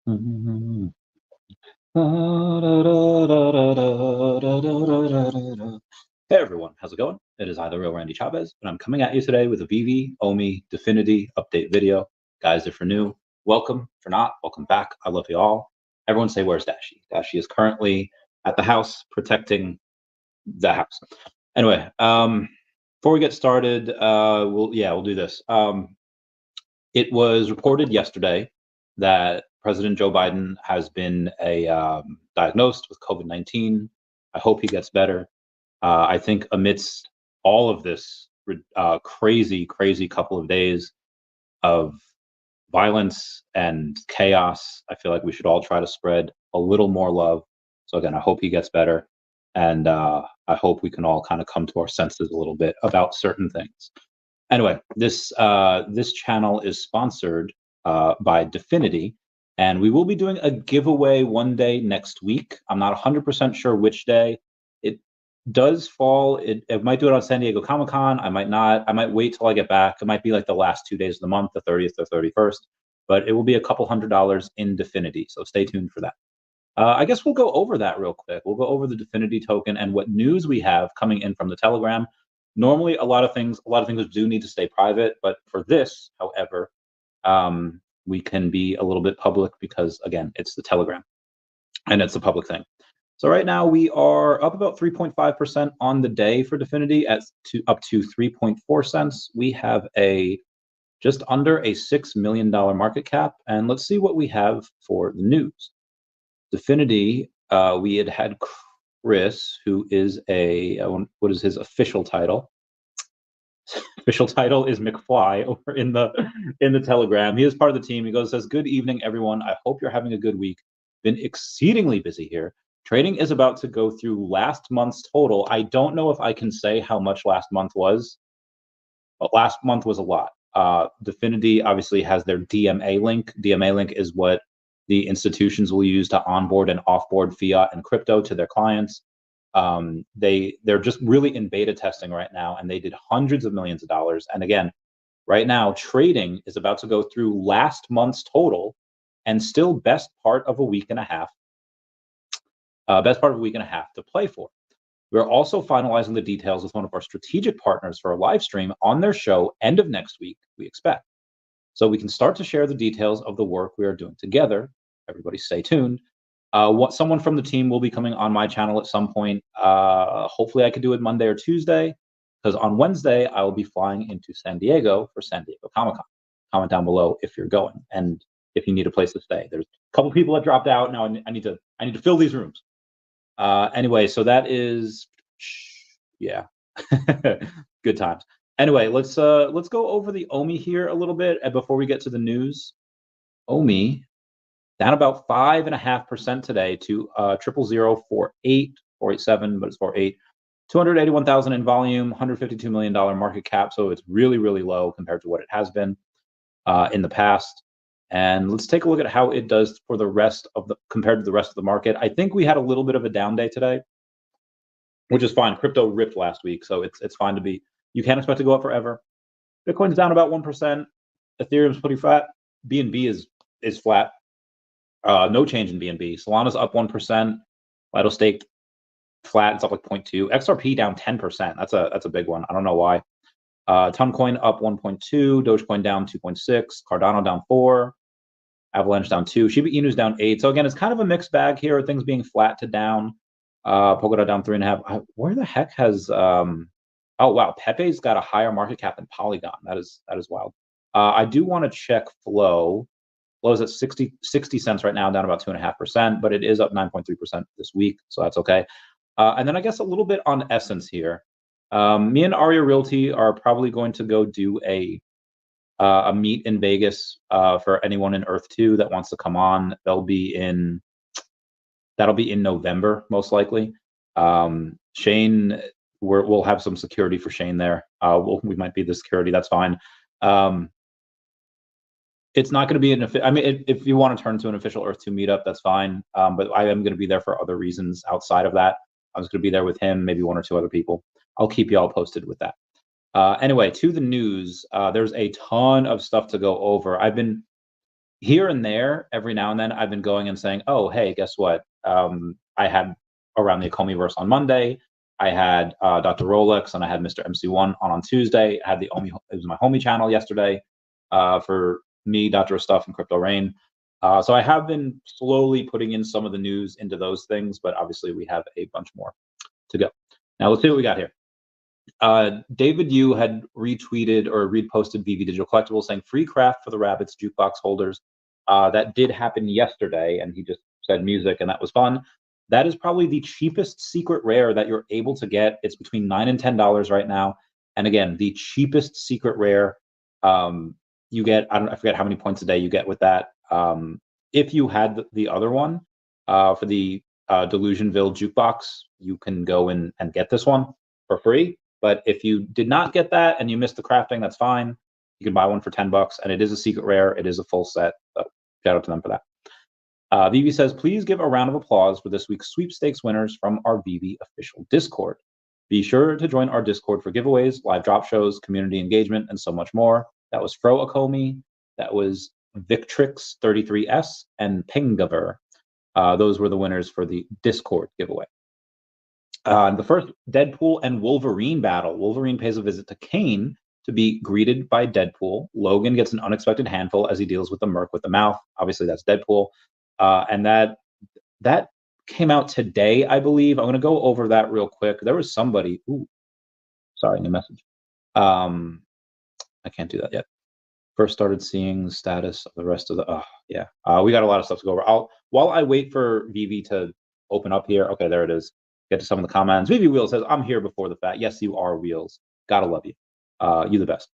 Hey everyone, how's it going? It is I, the real Randy Chavez, and I'm coming at you today with a VeVe, OMI, DEFX update video. Guys, if you're new, welcome. If you're not, welcome back. I love you all. Everyone say, where's Dashi? Dashi is currently at the house protecting the house. Anyway, before we get started, we'll do this. It was reported yesterday that President Joe Biden has been diagnosed with COVID-19. I hope he gets better. I think amidst all of this crazy couple of days of violence and chaos, I feel like we should all try to spread a little more love. So again, I hope he gets better, and I hope we can all kind of come to our senses a little bit about certain things. Anyway, this channel is sponsored by DEFX, and we will be doing a giveaway one day next week. I'm not 100% sure which day. It does fall. It might do it on San Diego Comic-Con. I might not. I might wait till I get back. It might be like the last 2 days of the month, the 30th or 31st. But it will be a couple $100 in DEFX. So stay tuned for that. I guess we'll go over that real quick. We'll go over the DEFX token and what news we have coming in from the Telegram. Normally, a lot of things do need to stay private, but for this, however, we can be a little bit public because, again, it's the Telegram, and it's a public thing. So right now we are up about 3.5% on the day for DEFX up to 3.4 cents. We have just under a $6 million market cap, and let's see what we have for the news. DEFX, we had Chris, who is what is his official title? Official title is McFly over in the Telegram. He is part of the team. He says, "Good evening, everyone. I hope you're having a good week. Been exceedingly busy here. Trading is about to go through last month's total. I don't know if I can say how much last month was, but last month was a lot. DEFX obviously has their DMA link. DMA link is what the institutions will use to onboard and offboard fiat and crypto to their clients. They're just really in beta testing right now, and they did hundreds of millions of dollars. And again, right now, trading is about to go through last month's total, and still best part of a week and a half to play for. We're also finalizing the details with one of our strategic partners for a live stream on their show end of next week, we expect. So we can start to share the details of the work we are doing together. Everybody stay tuned. Someone from the team will be coming on my channel at some point. Hopefully I could do it Monday or Tuesday, because on Wednesday I will be flying into San Diego for San Diego Comic-Con. Comment down below if you're going and if you need a place to stay. There's a couple people that dropped out. Now I need to fill these rooms. Anyway, so that is, yeah, good times. Anyway, let's go over the OMI here a little bit before we get to the news. OMI down about 5.5% today to 487, but it's 48. 281,000 in volume, $152 million market cap. So it's really low compared to what it has been in the past. And let's take a look at how it does for compared to the rest of the market. I think we had a little bit of a down day today, which is fine. Crypto ripped last week, so it's fine to be. You can't expect to go up forever. Bitcoin's down about 1%. Ethereum's pretty flat. BNB is flat. No change in BNB. Solana's up 1%. Lido Stake flat. It's up like 0.2. XRP down 10%. That's a big one. I don't know why. Toncoin up 1.2. Dogecoin down 2.6. Cardano down 4. Avalanche down 2. Shiba Inu's down 8. So again, it's kind of a mixed bag here. Things being flat to down. Polkadot down 3.5. Where the heck has oh wow, Pepe's got a higher market cap than Polygon. That is wild. I do want to check Flow. Flow's at 60 cents right now, down about 2.5%, but it is up 9.3% this week, so that's okay. And then I guess a little bit on Essence here. Me and Aria Realty are probably going to go do a meet in Vegas for anyone in Earth 2 that wants to come on. That'll be in November, most likely. Shane, we'll have some security for Shane there. We might be the security. That's fine. It's not going to be I mean, if you want to turn to an official Earth 2 meetup, that's fine. But I am going to be there for other reasons outside of that. I was going to be there with him, maybe 1 or 2 other people. I'll keep you all posted with that. Anyway, to the news, there's a ton of stuff to go over. here and there, every now and then, I've been going and saying, "Oh, hey, guess what? I had around the Ecomi verse on Monday. I had Dr. Rolex and I had Mr. MC1 on Tuesday. I had the OMI. It was my homie channel yesterday for me, Dr. Stuff, and Crypto Rain. So I have been slowly putting in some of the news into those things, but obviously we have a bunch more to go. Now let's see what we got here. David Yu had retweeted or reposted VeVe Digital Collectibles saying free craft for the Rabbits jukebox holders. That did happen yesterday, and he just said music, and that was fun. That is probably the cheapest secret rare that you're able to get. It's between $9 and $10 right now. And again, the cheapest secret rare you get. I forget how many points a day you get with that. If you had the other one for the Delusionville jukebox, you can go in and get this one for free. But if you did not get that and you missed the crafting, that's fine. You can buy one for $10, and it is a secret rare. It is a full set. So shout out to them for that. VeVe says, please give a round of applause for this week's sweepstakes winners from our VeVe official Discord. Be sure to join our Discord for giveaways, live drop shows, community engagement, and so much more. That was Fro Ecomi, that was Victrix33S, and Pingaver. Those were the winners for the Discord giveaway. The first Deadpool and Wolverine battle. Wolverine pays a visit to Kane to be greeted by Deadpool. Logan gets an unexpected handful as he deals with the merc with the mouth. Obviously, that's Deadpool. And that came out today, I believe. I'm going to go over that real quick. There was somebody. Ooh, sorry, new message. I can't do that yet. First started seeing the status of the rest of the. Yeah. We got a lot of stuff to go over. While I wait for VeVe to open up here. Okay, there it is. Get to some of the comments. VeVe Wheels says, I'm here before the fact. Yes, you are, Wheels. Gotta love you. You the best.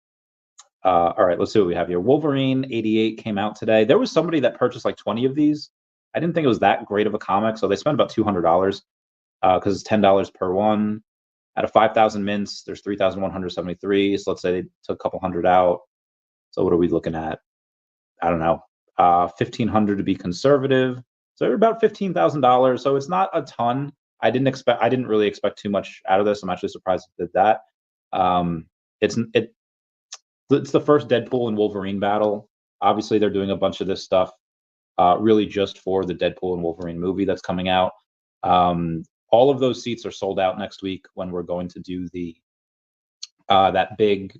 All right, let's see what we have here. Wolverine 88 came out today. There was somebody that purchased like 20 of these. I didn't think it was that great of a comic, so they spent about $200 because it's $10 per one. Out of 5,000 mints, there's 3,173. So let's say they took a couple hundred out. So what are we looking at? I don't know. 1,500 to be conservative. So they're about $15,000. So it's not a ton. I didn't really expect too much out of this. I'm actually surprised it did that. It's the first Deadpool and Wolverine battle. Obviously, they're doing a bunch of this stuff really just for the Deadpool and Wolverine movie that's coming out. All of those seats are sold out next week when we're going to do the that big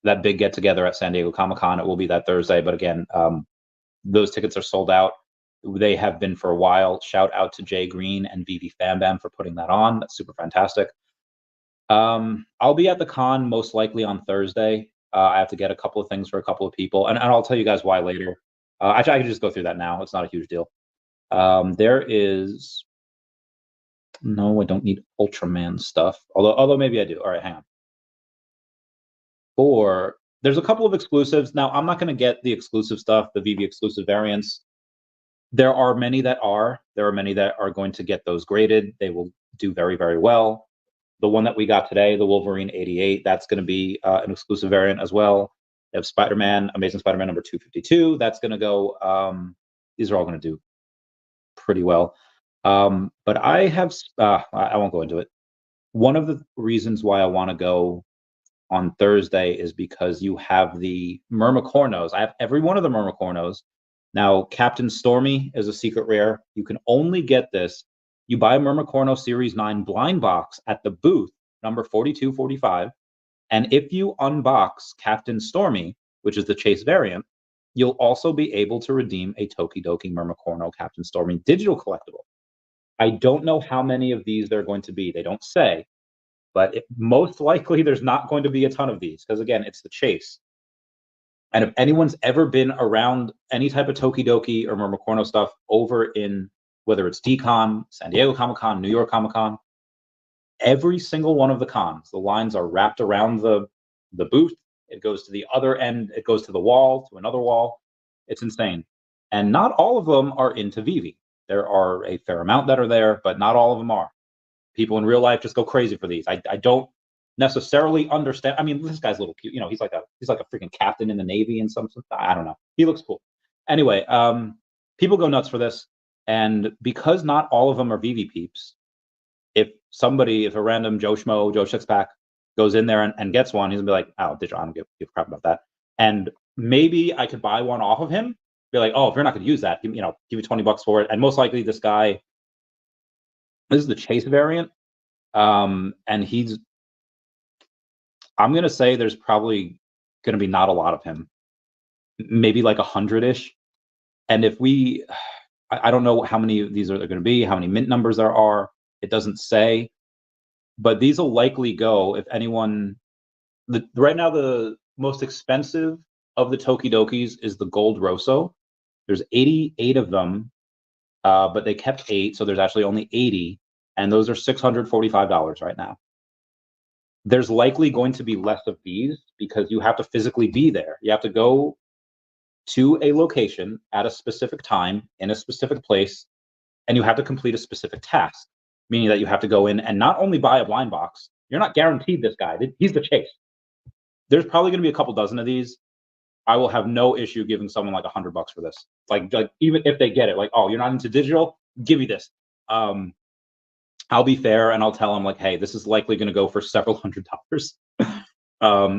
get together at San Diego Comic-Con. It will be that Thursday, but again, those tickets are sold out. They have been for a while. Shout out to Jay Green and VeVe Fambam for putting that on. That's super fantastic. I'll be at the con most likely on Thursday. I have to get a couple of things for a couple of people, and I'll tell you guys why later. Actually, I can just go through that now. It's not a huge deal. There is no, I don't need Ultraman stuff. Although maybe I do. All right, hang on. There's a couple of exclusives. Now, I'm not going to get the exclusive stuff, the VeVe exclusive variants. There are many that are. There are many that are going to get those graded. They will do very, very well. The one that we got today, the Wolverine 88, that's going to be an exclusive variant as well. They have Spider-Man, Amazing Spider-Man number 252. That's going to go. These are all going to do pretty well. But I have. I won't go into it. One of the reasons why I want to go on Thursday is because you have the Myrmicornos. I have every one of the Myrmicornos. Now, Captain Stormy is a secret rare. You can only get this. You buy a Myrmicorno Series 9 blind box at the booth, number 4245. And if you unbox Captain Stormy, which is the Chase variant, you'll also be able to redeem a Tokidoki Myrmicorno Captain Stormy digital collectible. I don't know how many of these there are going to be. They don't say. But most likely there's not going to be a ton of these because, again, it's the Chase. And if anyone's ever been around any type of Tokidoki or Myrmicorno stuff over in, whether it's DCon, San Diego Comic-Con, New York Comic-Con, every single one of the cons, the lines are wrapped around the booth. It goes to the other end. It goes to the wall, to another wall. It's insane. And not all of them are into VeVe. There are a fair amount that are there, but not all of them are. People in real life just go crazy for these. I don't necessarily understand. I mean, this guy's a little cute. You know, he's like a freaking captain in the Navy and some. I don't know. He looks cool. Anyway, people go nuts for this, and because not all of them are VeVe peeps, if a random Joe Schmo, Joe Sixpack goes in there and gets one, he's gonna be like, "Oh, I don't give a crap about that." And maybe I could buy one off of him, be like, oh, if you're not going to use that, give me $20 for it. And most likely this guy, this is the Chase variant. And I'm going to say there's probably going to be not a lot of him, maybe like 100-ish. And if I don't know how many of these are going to be, how many mint numbers there are. It doesn't say, but these will likely go if anyone. Right now, the most expensive of the Tokidokis is the Gold Rosso. There's 88 of them, but they kept 8, so there's actually only 80, and those are $645 right now. There's likely going to be less of these because you have to physically be there. You have to go to a location at a specific time in a specific place, and you have to complete a specific task, meaning that you have to go in and not only buy a blind box. You're not guaranteed this guy. He's the Chase. There's probably going to be a couple dozen of these. I will have no issue giving someone like $100 for this. Like even if they get it, like, oh, you're not into digital, give me this. I'll be fair and I'll tell them like, hey, this is likely going to go for several $100s,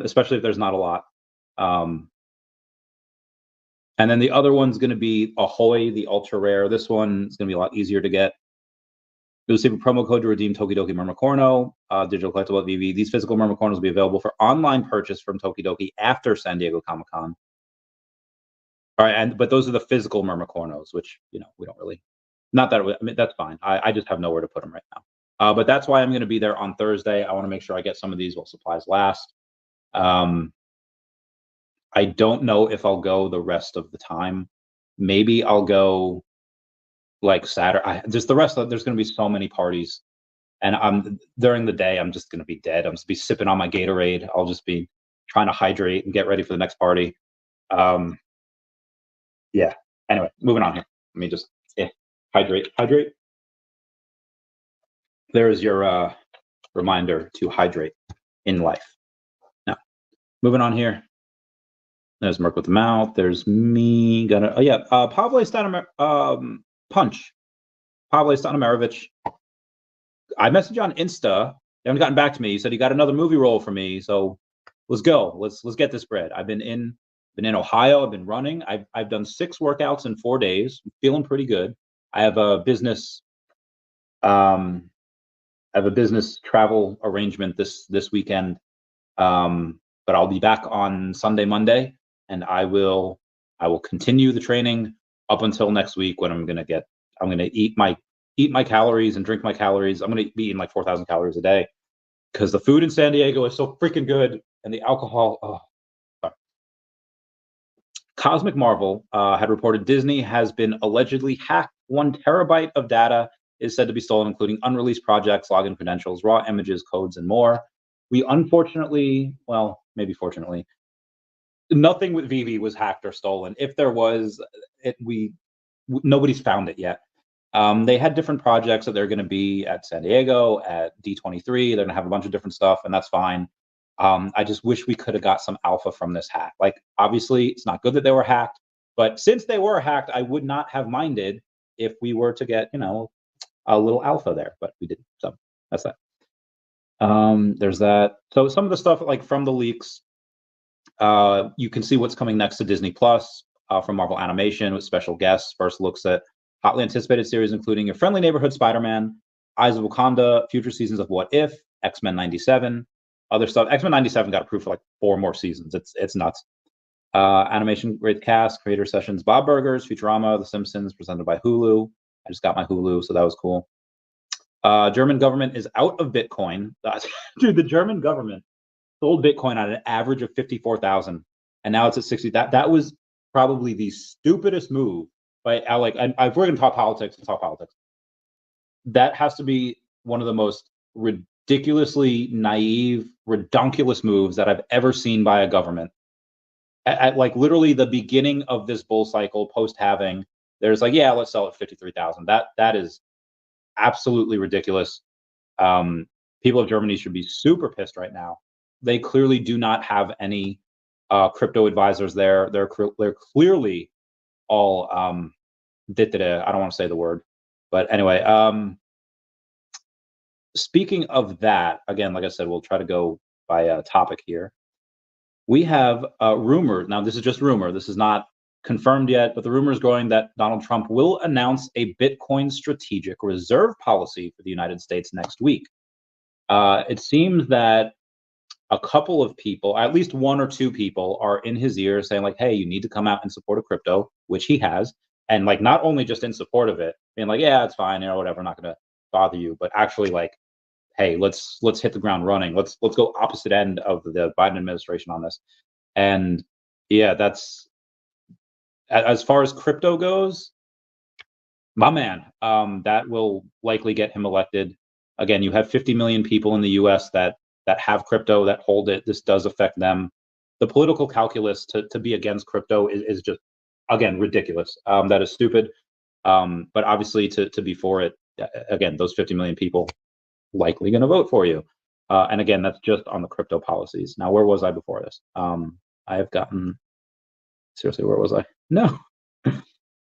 especially if there's not a lot. And then the other one's going to be Ahoy, the ultra rare. This one is going to be a lot easier to get. You'll receive a promo code to redeem Tokidoki Mermacorno, digital collectible at VeVe. These physical Mermacornos will be available for online purchase from Tokidoki after San Diego Comic-Con. All right, but those are the physical Mermacornos, which we don't really. Not that I mean that's fine. I just have nowhere to put them right now. But that's why I'm going to be there on Thursday. I want to make sure I get some of these while supplies last. I don't know if I'll go the rest of the time. Maybe I'll go like Saturday. Just the rest of there's going to be so many parties, and during the day I'm just going to be dead. I'm just be sipping on my Gatorade. I'll just be trying to hydrate and get ready for the next party. Yeah. Anyway, moving on here. Let me just hydrate. There is your reminder to hydrate in life. Now, moving on here. There's Merc with the mouth. There's me. Pavle Punch. Pavle Stanimirovic. I messaged you on Insta. They haven't gotten back to me. You said you got another movie role for me, so let's go. Let's get this bread. I've been in Ohio. I've been running. I've done 6 workouts in 4 days. I'm feeling pretty good. I have a business. I have a business travel arrangement this weekend, but I'll be back on Sunday, Monday, and I will continue the training up until next week when I'm gonna eat my calories and drink my calories. I'm gonna be eating like 4,000 calories a day because the food in San Diego is so freaking good, and the alcohol. Oh, sorry. Cosmic Marvel had reported Disney has been allegedly hacked. 1 terabyte of data is said to be stolen, including unreleased projects, login credentials, raw images, codes, and more. We unfortunately, well, maybe fortunately, nothing with VeVe was hacked or stolen. If there was, nobody's found it yet. They had different projects that they're going to be at San Diego, at D23. They're going to have a bunch of different stuff, and that's fine. I just wish we could have got some alpha from this hack. Like, obviously, it's not good that they were hacked, but since they were hacked, I would not have minded if we were to get, a little alpha there, but we didn't. So that's that. There's that. So some of the stuff like from the leaks, you can see what's coming next to Disney Plus from Marvel Animation with special guests. First looks at hotly anticipated series, including Your Friendly Neighborhood Spider-Man, Eyes of Wakanda, future seasons of What If, X-Men 97, other stuff. X-Men 97 got approved for like 4 more seasons. It's nuts. Animation great cast, creator sessions, Bob Burgers, Futurama, The Simpsons, presented by Hulu. I just got my Hulu, so that was cool. German government is out of Bitcoin. Dude, the German government sold Bitcoin at an average of 54,000, and now it's at 60. That was probably the stupidest move. But if we're going to talk politics, let's talk politics. That has to be one of the most ridiculously naive, redonkulous moves that I've ever seen by a government. At like literally the beginning of this bull cycle, post halving, there's like, yeah, let's sell it 53,000. That is absolutely ridiculous. People of Germany should be super pissed right now. They clearly do not have any crypto advisors there. They're clearly all I don't want to say the word, but anyway. Speaking of that, again, like I said, we'll try to go by topic here. We have rumor. Now, this is just rumor. This is not confirmed yet, but the rumor is growing that Donald Trump will announce a Bitcoin strategic reserve policy for the United States next week. It seems that a couple of people, at least one or two people, are in his ear saying like, hey, you need to come out and support a crypto, which he has. And like, not only just in support of it, being like, yeah, it's fine, whatever, I'm not going to bother you, but actually like, hey, let's hit the ground running. Let's go opposite end of the Biden administration on this. And yeah, that's, as far as crypto goes, my man, that will likely get him elected. Again, you have 50 million people in the U.S. that have crypto, that hold it. This does affect them. The political calculus to be against crypto is just, again, ridiculous. That is stupid. But obviously, to be for it, again, those 50 million people likely going to vote for you. And again, that's just on the crypto policies. Now, where was I before this? I have gotten, seriously, where was I? No.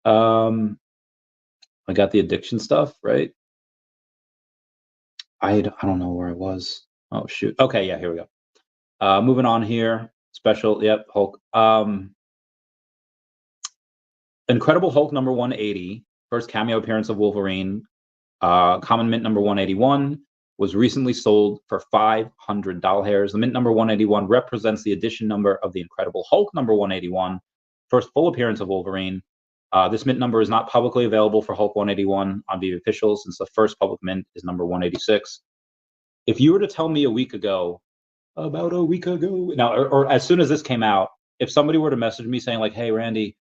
I got the addiction stuff, right? I don't know where I was. Oh, shoot. Okay, yeah, here we go. Moving on here. Special, yep, Hulk. Incredible Hulk number 180, first cameo appearance of Wolverine. Common mint number 181 was recently sold for $500. The mint number 181 represents the edition number of the Incredible Hulk number 181, first full appearance of Wolverine. This mint number is not publicly available for Hulk 181 on VeVe Official, since the first public mint is number 186. If you were to tell me about a week ago, now, or as soon as this came out, if somebody were to message me saying like, hey, Randy,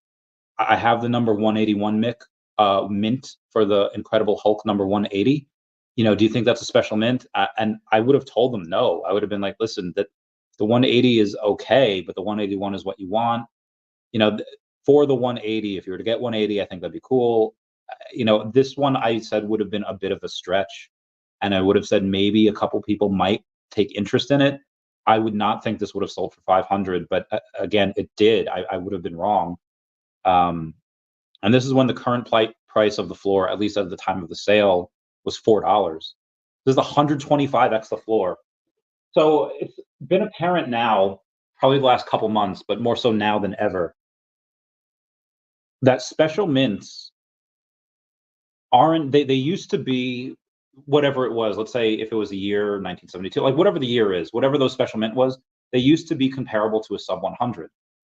I have the number 181 mint for the Incredible Hulk number 180, do you think that's a special mint? And I would have told them no. I would have been like, listen, that the 180 is okay, but the 181 is what you want. For the 180, if you were to get 180, I think that'd be cool. This one I said would have been a bit of a stretch, and I would have said maybe a couple people might take interest in it. I would not think this would have sold for 500, but again, it did. I would have been wrong. And this is when the current price of the floor, at least at the time of the sale, was $4. This is 125x the floor. So it's been apparent now, probably the last couple months, but more so now than ever, that special mints aren't, they used to be whatever it was. Let's say if it was a year 1972, like whatever the year is, whatever those special mint was, they used to be comparable to a sub 100.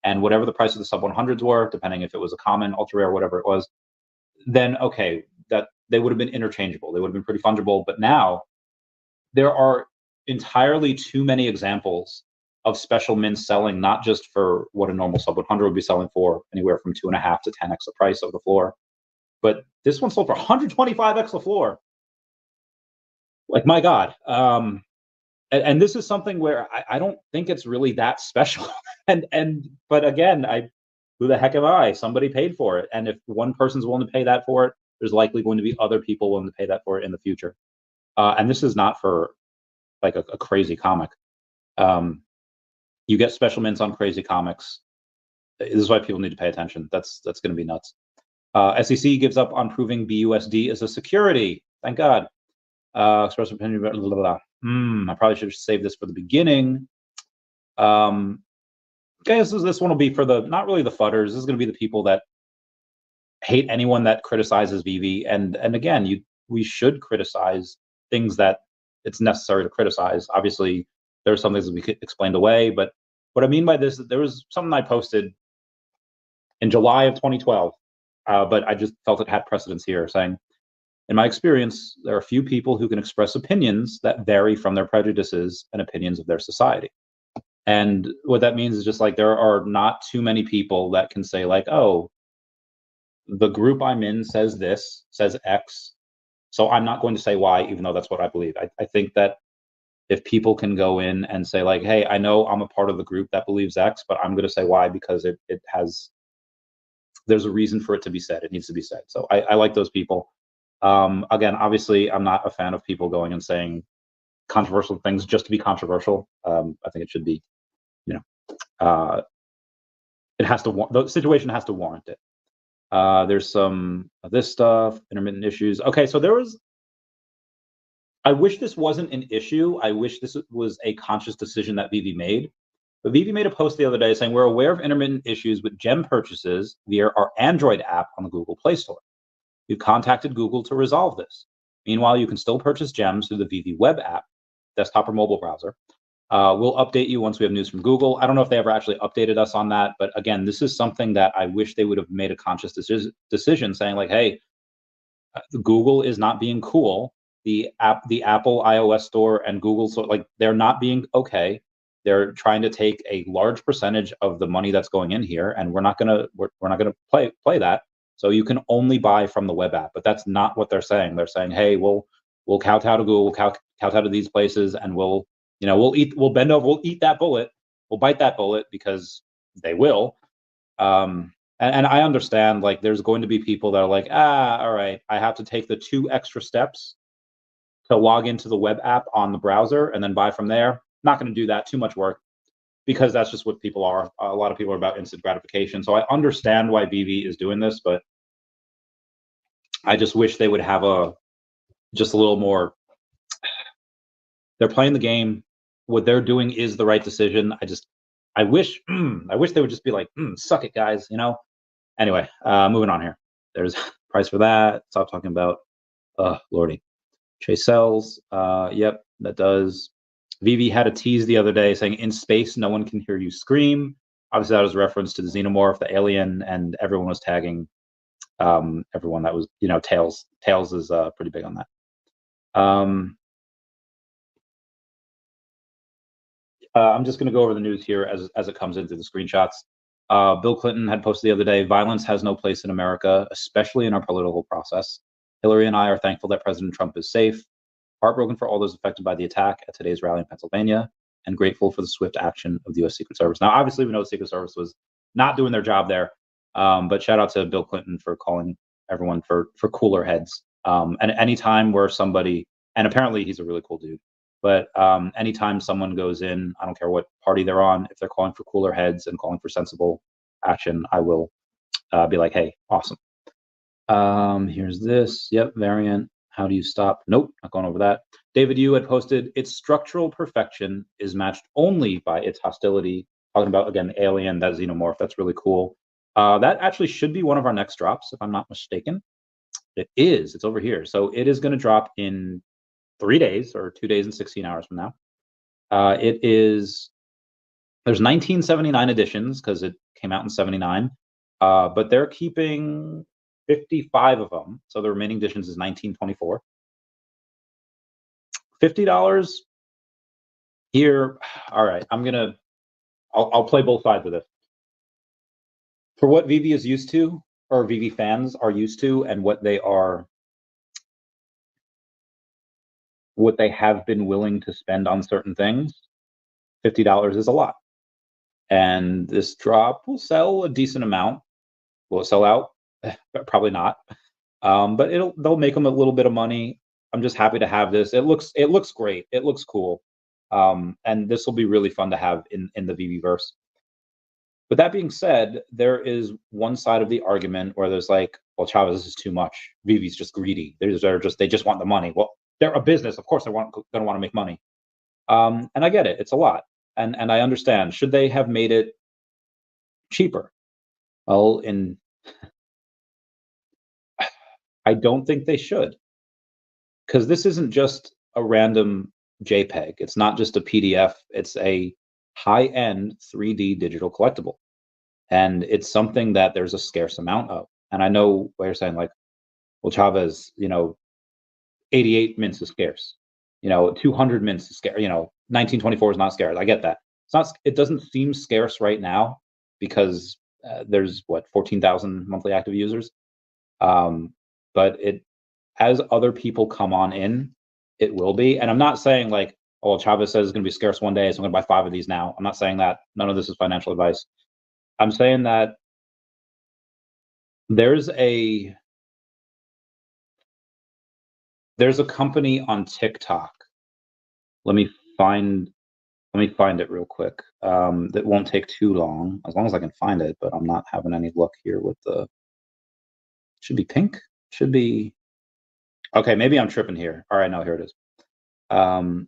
And whatever the price of the sub 100s were, depending if it was a common, ultra rare, whatever it was, then okay, that they would have been interchangeable. They would have been pretty fungible. But now there are entirely too many examples of special mints selling not just for what a normal sub 100 would be selling for, anywhere from 2.5 to 10x the price of the floor, but this one sold for 125x the floor. Like, my God. And this is something where I don't think it's really that special. But again, who the heck am I? Somebody paid for it, and if one person's willing to pay that for it, there's likely going to be other people willing to pay that for it in the future. And this is not for like a crazy comic. You get special mints on crazy comics. This is why people need to pay attention. That's going to be nuts. SEC gives up on proving BUSD is a security. Thank God. Express opinion. Blah, blah, blah. I probably should have saved this for the beginning. Okay, this one will be for not really the fudders. This is going to be the people that hate anyone that criticizes VeVe. And again, we should criticize things that it's necessary to criticize. Obviously, there are some things that we could explain away, but what I mean by this is there was something I posted in July of 2012, but I just felt it had precedence here, saying, in my experience, there are few people who can express opinions that vary from their prejudices and opinions of their society. And what that means is just like there are not too many people that can say like, oh, the group I'm in says this, says X, so I'm not going to say Y, even though that's what I believe. I think that if people can go in and say like, hey, I know I'm a part of the group that believes X, but I'm going to say Y because there's a reason for it to be said. It needs to be said. So I like those people. Again, obviously, I'm not a fan of people going and saying controversial things just to be controversial. I think it should be, it has to, the situation has to warrant it. There's some of this stuff, intermittent issues. Okay, so I wish this wasn't an issue. I wish this was a conscious decision that VeVe made. But VeVe made a post the other day saying, we're aware of intermittent issues with gem purchases via our Android app on the Google Play Store. We've contacted Google to resolve this. Meanwhile, you can still purchase gems through the VeVe web app, desktop or mobile browser. We'll update you once we have news from Google. I don't know if they ever actually updated us on that, but again, this is something that I wish they would have made a conscious decision saying like, hey, Google is not being cool. The Apple iOS store and Google, so like they're not being okay. They're trying to take a large percentage of the money that's going in here, and we're not gonna play that. So you can only buy from the web app, but that's not what they're saying. They're saying, hey, we'll kowtow to Google, we'll kowtow to these places, and we'll bend over, we'll eat that bullet, we'll bite that bullet because they will. And I understand, like, there's going to be people that are like, all right, I have to take the 2 extra steps to log into the web app on the browser and then buy from there. Not going to do that, too much work, because that's just what people are. A lot of people are about instant gratification. So I understand why VeVe is doing this, but I just wish they would have just a little more. They're playing the game. What they're doing is the right decision. I wish they would just be like, suck it, guys, you know? Anyway, moving on here. There's price for that. Stop talking about, lordy. Chase sells. Yep, that does. VeVe had a tease the other day saying, in space, no one can hear you scream. Obviously, that was a reference to the Xenomorph, the alien, and everyone was tagging everyone that was, Tails. Tails is pretty big on that. I'm just going to go over the news here as it comes into the screenshots. Bill Clinton had posted the other day, violence has no place in America, especially in our political process. Hillary and I are thankful that President Trump is safe, heartbroken for all those affected by the attack at today's rally in Pennsylvania, and grateful for the swift action of the U.S. Secret Service. Now, obviously, we know the Secret Service was not doing their job there, but shout out to Bill Clinton for calling everyone for cooler heads. And anytime where somebody, and apparently he's a really cool dude, but anytime someone goes in, I don't care what party they're on, if they're calling for cooler heads and calling for sensible action, I will be like, hey, awesome. Here's this. Yep, variant. How do you stop? Nope, not going over that. David Yu had posted, its structural perfection is matched only by its hostility. Talking about, again, the alien, that Xenomorph. That's really cool. That actually should be one of our next drops, if I'm not mistaken. It is. It's over here. So it is going to drop in 3 days, or 2 days and 16 hours from now. There's 1979 editions because it came out in 79, but they're keeping 55 of them. So the remaining editions is 1924. $50 here. All right, I'll play both sides of this. For what VeVe is used to, or VeVe fans are used to, and what they have been willing to spend on certain things, $50 is a lot. And this drop will sell a decent amount. Will it sell out? Probably not. But they'll make them a little bit of money. I'm just happy to have this. It looks great. It looks cool. And this will be really fun to have in the VeVe-verse. But that being said, there is one side of the argument where there's like, well, Chavez is too much. VeVe's just greedy. They just want the money. Well, they're a business. Of course, they're going to want to make money. And I get it. It's a lot. And I understand. Should they have made it cheaper? Well, I don't think they should. Because this isn't just a random JPEG. It's not just a PDF. It's a high-end 3D digital collectible. And it's something that there's a scarce amount of. And I know what you're saying, like, well, Chavez, 88 mints is scarce. 200 mints is scarce. 1924 is not scarce. I get that. It doesn't seem scarce right now because there's 14,000 monthly active users. But as other people come on in, it will be. And I'm not saying like, oh, Chavez says it's going to be scarce one day, so I'm going to buy 5 of these now. I'm not saying that. None of this is financial advice. I'm saying that there's a company on TikTok. Let me find it real quick. That won't take too long, as long as I can find it, but I'm not having any luck here with the, should be pink? Should be, okay, maybe I'm tripping here. All right, no, here it is. Q3,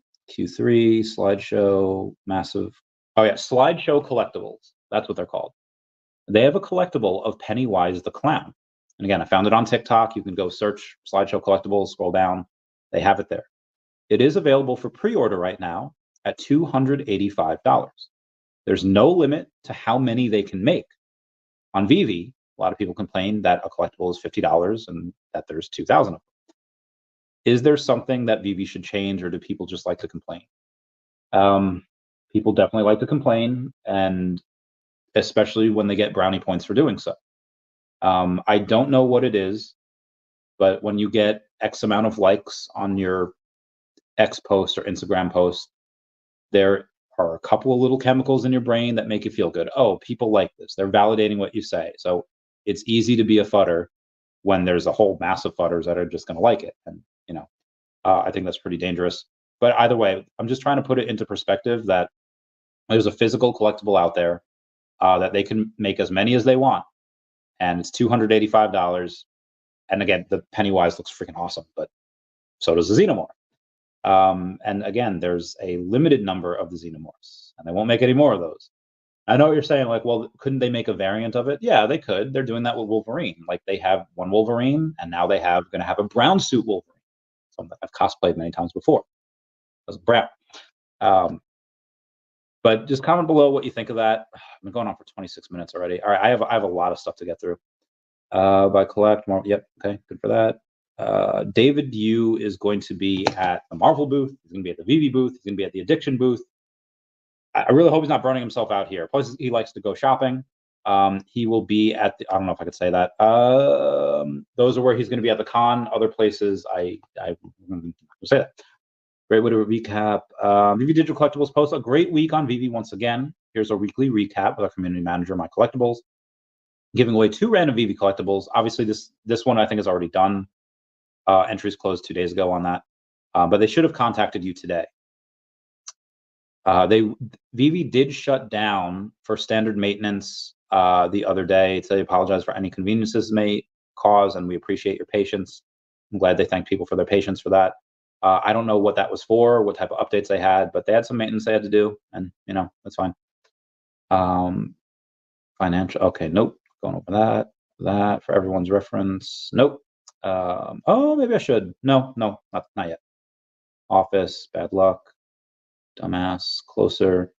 slideshow, massive. Oh yeah, Slideshow Collectibles. That's what they're called. They have a collectible of Pennywise the Clown. And again, I found it on TikTok. You can go search Slideshow Collectibles, scroll down. They have it there. It is available for pre-order right now at $285. There's no limit to how many they can make. On VeVe, a lot of people complain that a collectible is $50 and that there's 2,000 of them. Is there something that VeVe should change, or do people just like to complain? People definitely like to complain, and especially when they get brownie points for doing so. I don't know what it is, but when you get X amount of likes on your X post or Instagram post, there are a couple of little chemicals in your brain that make you feel good. Oh, people like this. They're validating what you say. So it's easy to be a fudder when there's a whole mass of fudders that are just going to like it. And, I think that's pretty dangerous. But either way, I'm just trying to put it into perspective that there's a physical collectible out there that they can make as many as they want. And it's $285. And again, the Pennywise looks freaking awesome, but so does the Xenomorph. And again, there's a limited number of the Xenomorphs, and they won't make any more of those. I know what you're saying, like, well, couldn't they make a variant of it? Yeah, they could. They're doing that with Wolverine. Like, they have one Wolverine, and now they have going to have a brown suit Wolverine, something I've cosplayed many times before. It was brown. But just comment below what you think of that. I've been going on for 26 minutes already. All right, I have a lot of stuff to get through. By collect more. Yep. Okay. Good for that. David Yu is going to be at the Marvel booth. He's going to be at the VeVe booth. He's going to be at the Addiction booth. I really hope he's not burning himself out here. Plus, he likes to go shopping. He will be at the, I don't know if I could say that. Those are where he's going to be at the con. Other places, I will say that. Great way to recap. VeVe Digital Collectibles posts a great week on VeVe once again. Here's our weekly recap with our community manager, My Collectibles. Giving away 2 random VeVe collectibles. Obviously, this one I think is already done. Entries closed 2 days ago on that, but they should have contacted you today. VeVe did shut down for standard maintenance the other day. So they apologize for any inconveniences may cause, and we appreciate your patience. I'm glad they thanked people for their patience for that. I don't know what that was for, what type of updates they had, but they had some maintenance they had to do, and that's fine. Financial. Okay, nope. Going over that for everyone's reference. Nope. Oh, maybe I should. No, not yet. Office, bad luck, dumbass, closer.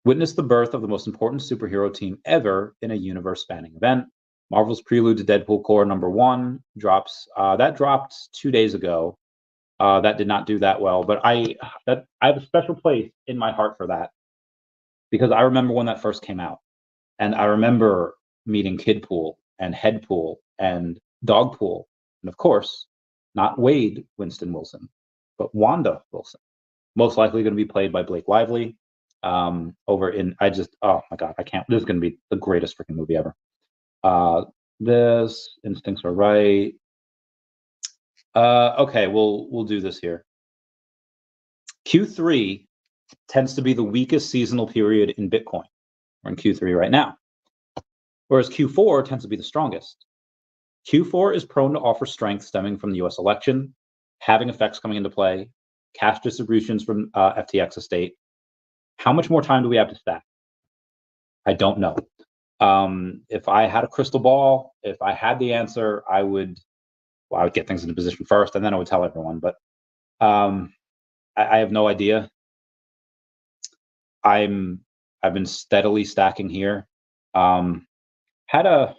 Witness the birth of the most important superhero team ever in a universe-spanning event. Marvel's prelude to Deadpool Core #1 drops. That dropped 2 days ago. That did not do that well, but I have a special place in my heart for that, because I remember when that first came out, and I remember meeting Kidpool and Headpool and Dogpool, and of course, not Wade Winston Wilson, but Wanda Wilson, most likely going to be played by Blake Lively. Over in, oh my god, I can't. This is going to be the greatest freaking movie ever. This instincts are right. Okay, we'll do this here. Q3 tends to be the weakest seasonal period in Bitcoin. We're in Q3 right now. Whereas Q4 tends to be the strongest. Q4 is prone to offer strength stemming from the US election, having effects coming into play, cash distributions from FTX estate. How much more time do we have to stack? I don't know. If I had a crystal ball, if I had the answer, I would get things into position first, and then I would tell everyone. But I have no idea. I've been steadily stacking here. Had a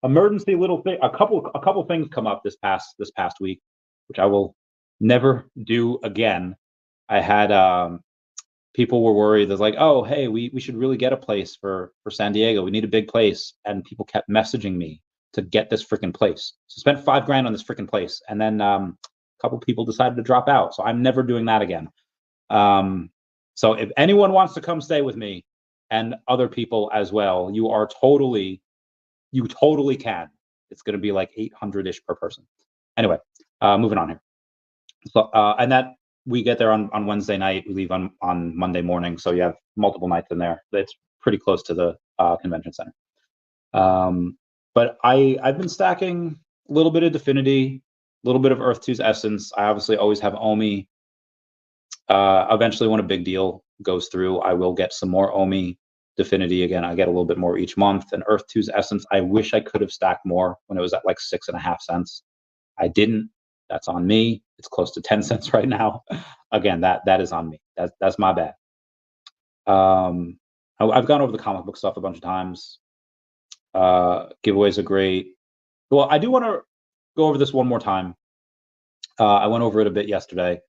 emergency little thing, a couple things come up this past week, which I will never do again. I had people were worried. There's like, oh, hey, we should really get a place for San Diego. We need a big place, and people kept messaging me to get this freaking place. So spent $5,000 on this freaking place, and then a couple people decided to drop out. So I'm never doing that again. So if anyone wants to come stay with me, and other people as well, you totally can. It's going to be like 800-ish per person. Anyway, moving on here. So and that we get there on Wednesday night. We leave on Monday morning. So you have multiple nights in there. It's pretty close to the convention center. But I've been stacking a little bit of Definity, a little bit of Earth 2's Essence. I obviously always have OMI. Eventually want a big deal. goes through, I will get some more OMI Definity again. I get a little bit more each month. And Earth 2's Essence, I wish I could have stacked more when it was at like 6.5 cents. I didn't. That's on me. It's close to 10 cents right now. Again, that is on me. That's my bad. I've gone over the comic book stuff a bunch of times. Giveaways are great. Well, I do want to go over this one more time. I went over it a bit yesterday.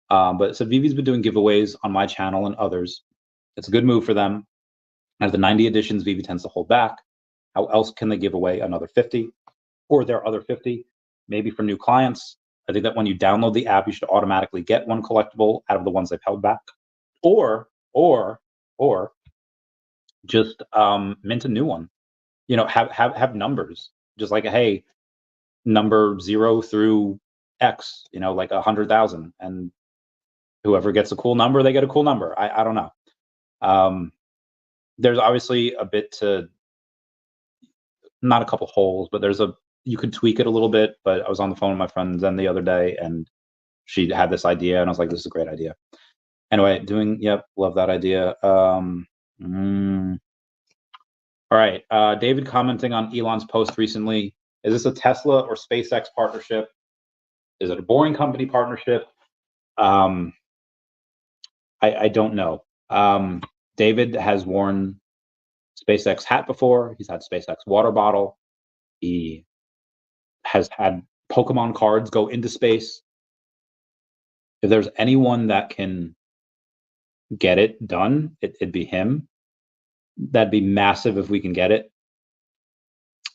But so VeVe's been doing giveaways on my channel and others. It's a good move for them. As the 90 editions, VeVe tends to hold back. How else can they give away another 50 or their other 50? Maybe for new clients. I think that when you download the app, you should automatically get one collectible out of the ones they've held back, or just mint a new one. You know, have numbers, just like, hey, number 0 through X. You know, like 100,000, and whoever gets a cool number, they get a cool number. I don't know. There's obviously a bit to, not a couple holes, but you could tweak it a little bit. But I was on the phone with my friend Zen the other day, and she had this idea, and I was like, this is a great idea. Anyway, love that idea. All right, David commenting on Elon's post recently. Is this a Tesla or SpaceX partnership? Is it a Boring Company partnership? I don't know. David has worn SpaceX hat before. He's had SpaceX water bottle. He has had Pokemon cards go into space. If there's anyone that can get it done, it'd be him. That'd be massive if we can get it.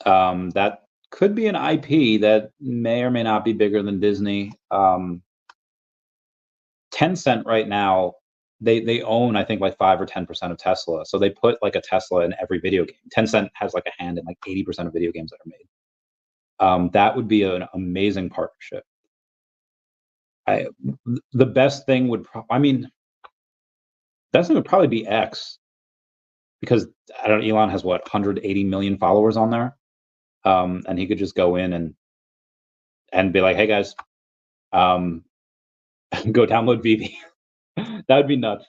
That could be an IP that may or may not be bigger than Disney. Tencent right now, they own, I think, like 5 or 10% of Tesla. So they put like a Tesla in every video game. Tencent has like a hand in like 80% of video games that are made. That would be an amazing partnership. The best thing would, best thing would probably be X, because I don't know, Elon has what, 180 million followers on there, and he could just go in and be like, hey guys, go download VeVe. That would be nuts.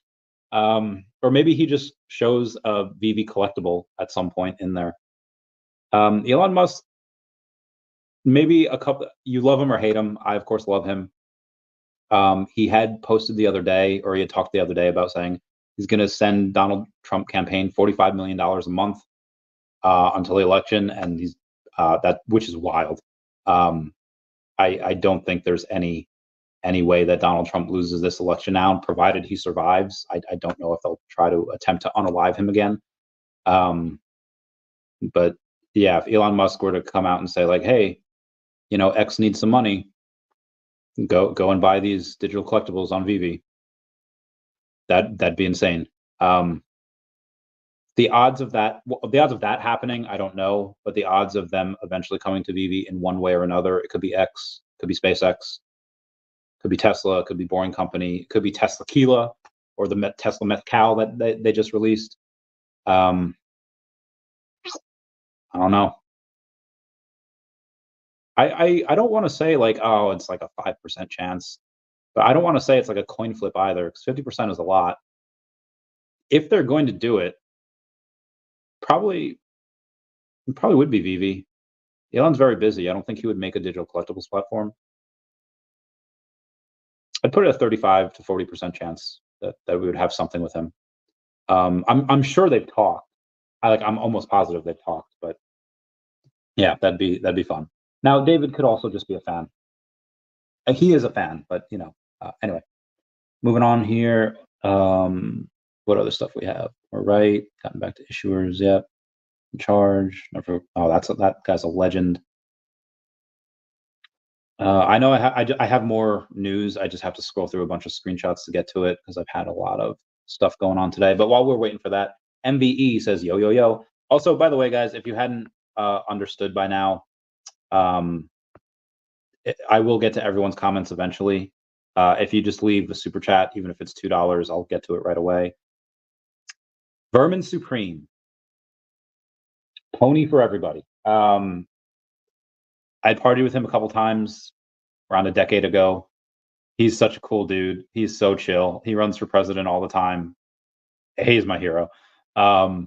Or maybe he just shows a VeVe collectible at some point in there. Elon Musk, maybe a couple. You love him or hate him. I of course love him. He had posted the other day, or he had talked the other day about saying he's going to send Donald Trump campaign $45 million a month until the election, and he's which is wild. I don't think there's any way that Donald Trump loses this election now, provided he survives. I don't know if they'll try to attempt to unalive him again. But yeah, if Elon Musk were to come out and say like, hey, you know, X needs some money, go and buy these digital collectibles on VeVe, that'd be insane. The odds of that happening, I don't know, but the odds of them eventually coming to VeVe in one way or another, it could be X, could be SpaceX, could be Tesla, could be Boring Company, could be Tesla Kila, or the Tesla Mezcal that they just released. I don't know. I don't want to say like, oh, it's like a 5% chance, but I don't want to say it's like a coin flip either, because 50% is a lot. If they're going to do it, probably would be VeVe. Elon's very busy. I don't think he would make a digital collectibles platform. I'd put it at 35 to 40% chance that we would have something with him. I'm sure they've talked. I'm almost positive they've talked, but yeah, that'd be fun. Now, David could also just be a fan. He is a fan, but you know. Anyway, moving on here. What other stuff we have? All right, gotten back to issuers. Yep. Charge. Oh, that guy's a legend. I know I have more news. I just have to scroll through a bunch of screenshots to get to it, because I've had a lot of stuff going on today. But while we're waiting for that, MVE says yo yo yo. Also, by the way, guys, if you hadn't understood by now, I will get to everyone's comments eventually. If you just leave a super chat, even if it's $2, I'll get to it right away. Vermin Supreme, pony for everybody. I partied with him a couple times around a decade ago. He's such a cool dude. He's so chill. He runs for president all the time. He's my hero. I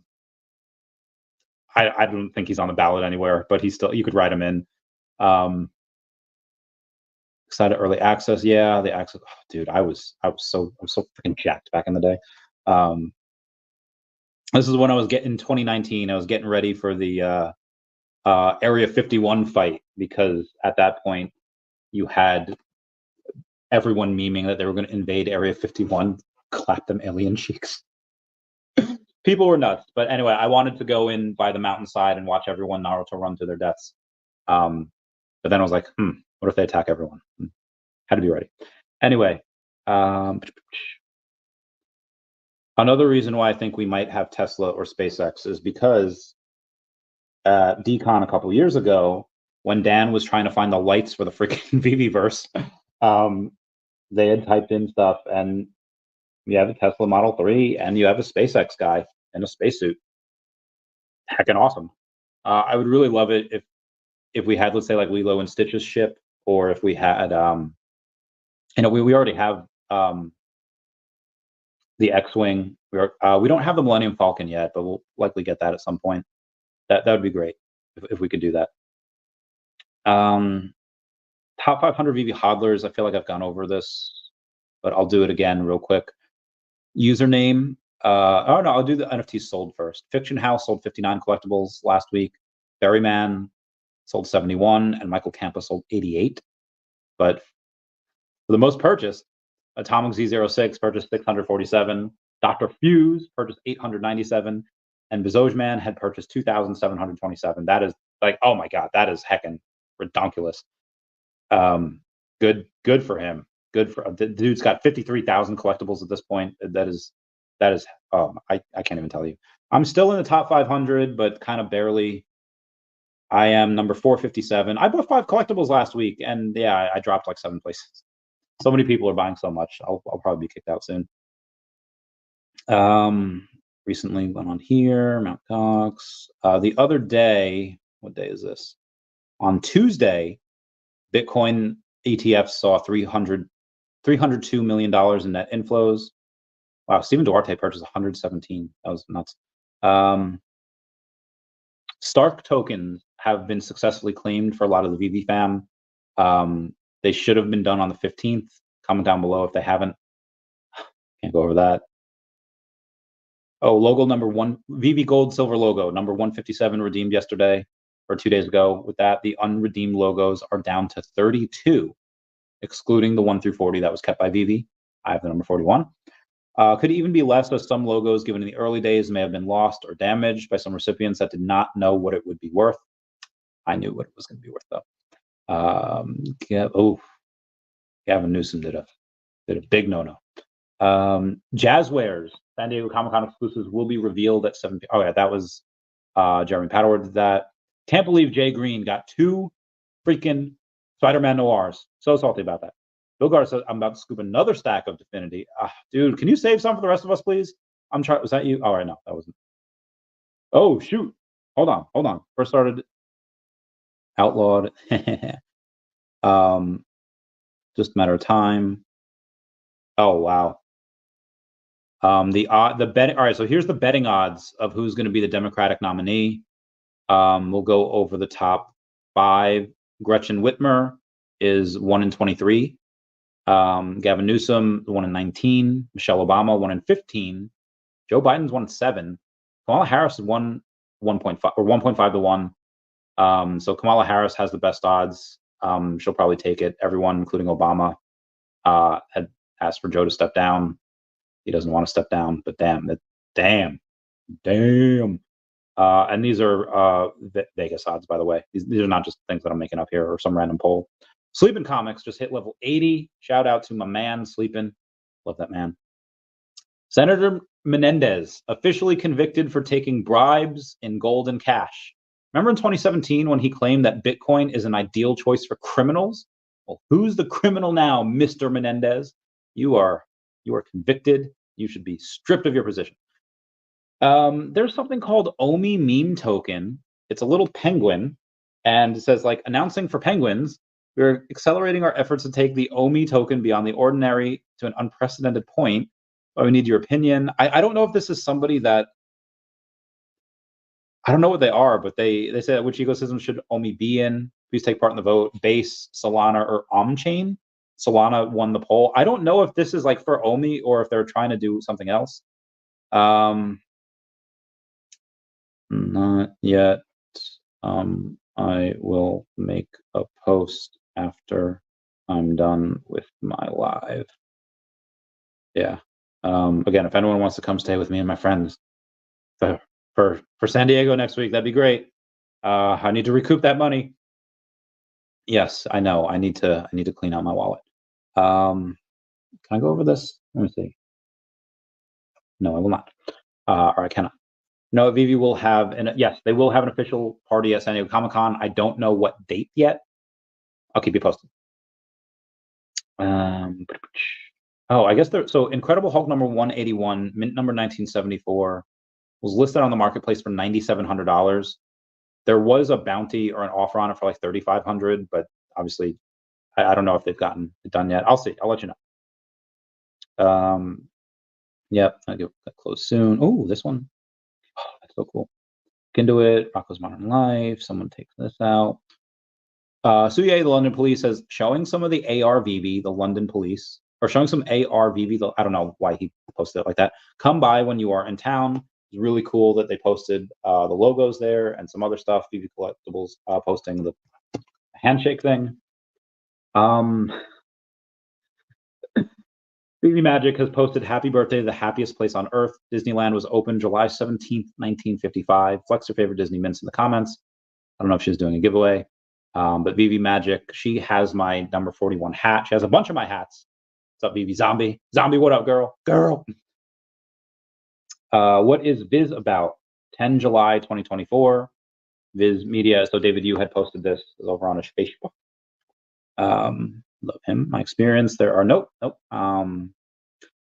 don't think he's on the ballot anywhere, but he's still, you could write him in. Excited early access, yeah, the access. Oh, dude, I was so freaking jacked back in the day. This is when I was getting 2019. I was getting ready for the Area 51 fight, because at that point you had everyone memeing that they were going to invade Area 51, clap them alien cheeks. People were nuts. But anyway, I wanted to go in by the mountainside and watch everyone Naruto run to their deaths. But then I was like, what if they attack everyone? Had to be ready. Anyway, another reason why I think we might have Tesla or SpaceX is because at DCon a couple years ago, when Dan was trying to find the lights for the freaking VeVe-verse, they had typed in stuff, and you have a Tesla Model 3, and you have a SpaceX guy in a spacesuit. Heckin' awesome. I would really love it if we had, let's say, like Lilo and Stitch's ship, or if we had, we already have the X-Wing. We don't have the Millennium Falcon yet, but we'll likely get that at some point. That would be great if we could do that. Top 500 VeVe hodlers. I feel like I've gone over this, but I'll do it again real quick. Username. Oh no, I'll do the NFTs sold first. Fiction House sold 59 collectibles last week. Berryman sold 71, and Michael Campa sold 88. But for the most purchased, Atomic Z06 purchased 647. Dr. Fuse purchased 897, and Bezojman had purchased 2,727. That is like, oh my god, that is heckin' redonkulous. Good for him. Good for the dude's got 53,000 collectibles at this point. That is I can't even tell you. I'm still in the top 500, but kind of barely. I am number 457. I bought 5 collectibles last week, and yeah, I dropped like 7 places. So many people are buying so much. I'll probably be kicked out soon. Recently went on here, Mt. Gox. The other day, what day is this? On Tuesday, Bitcoin ETFs saw $302 million in net inflows. Wow, Stephen Duarte purchased 117. That was nuts. Stark tokens have been successfully claimed for a lot of the VeVe fam. They should have been done on the 15th. Comment down below if they haven't. Can't go over that. Oh, logo number 1, VeVe Gold Silver logo, number 157 redeemed yesterday or 2 days ago. With that, the unredeemed logos are down to 32, excluding the 1 through 40 that was kept by VeVe. I have the number 41. Could even be less, as some logos given in the early days may have been lost or damaged by some recipients that did not know what it would be worth. I knew what it was going to be worth, though. Gavin Newsom did a big no-no. Jazzwares, San Diego Comic-Con exclusives will be revealed at 7 p.m. Oh yeah, that was Jeremy Paddler did that. Can't believe Jay Green got 2 freaking Spider-Man Noirs. So salty about that. Bill Gar says, I'm about to scoop another stack of Definity. Dude, can you save some for the rest of us, please? I'm trying. Was that you? All right, no, that wasn't. Oh, shoot. Hold on. First started outlawed. Just a matter of time. Oh, wow. The betting. All right, so here's the betting odds of who's going to be the Democratic nominee. We'll go over the top 5. Gretchen Whitmer is 1 in 23. Gavin Newsom 1 in 19. Michelle Obama 1 in 15. Joe Biden's 1 in 7. Kamala Harris is 1.5 or 1.5 to 1. So Kamala Harris has the best odds. She'll probably take it. Everyone, including Obama, had asked for Joe to step down. He doesn't want to step down, but damn. And these are Vegas odds, by the way. These are not just things that I'm making up here or some random poll. Sleeping Comics just hit level 80. Shout out to my man, Sleeping. Love that man. Senator Menendez officially convicted for taking bribes in gold and cash. Remember in 2017 when he claimed that Bitcoin is an ideal choice for criminals? Well, who's the criminal now, Mr. Menendez? You are convicted. You should be stripped of your position. There's something called OMI meme token. It's a little penguin, and it says, like, announcing for penguins, we're accelerating our efforts to take the OMI token beyond the ordinary to an unprecedented point. we need your opinion. I don't know if this is somebody that, I don't know what they are, but they say that which ecosystem should OMI be in? Please take part in the vote. Base, Solana, or OmChain. Solana won the poll. I don't know if this is like for OMI or if they're trying to do something else. Not yet. I will make a post after I'm done with my live. Yeah. Again, if anyone wants to come stay with me and my friends for San Diego next week, that'd be great. I need to recoup that money. Yes, I know. I need to clean out my wallet. Can I go over this? Let me see. No, I will not. Or I cannot. No, VeVe will have, and yes, they will have an official party at San Diego Comic-Con. I don't know what date yet. I'll keep you posted. Oh, I guess so Incredible Hulk number 181, mint number 1974, was listed on the marketplace for $9,700. There was a bounty or an offer on it for like $3,500, but obviously, I don't know if they've gotten it done yet. I'll see. I'll let you know. Yep, I'll get that close soon. Oh, this one. Oh, that's so cool. Can do it. Rocco's Modern Life. Someone takes this out. Suye, the London police, says showing some of the ARVV, the London police, or showing some ARVV. I don't know why he posted it like that. Come by when you are in town. It's really cool that they posted the logos there and some other stuff. VeVe Collectibles posting the handshake thing. VeVe Magic has posted happy birthday to the happiest place on earth. Disneyland was opened July 17th, 1955. Flex your favorite Disney mints in the comments. I don't know if she's doing a giveaway. But VeVe Magic, she has my number 41 hat. She has a bunch of my hats. What's up, VeVe Zombie? Zombie, what up, girl? Girl. What is Viz about? 10 July 2024. Viz Media. So David, you had posted this. It was over on his Facebook. Love him. My experience. There are nope.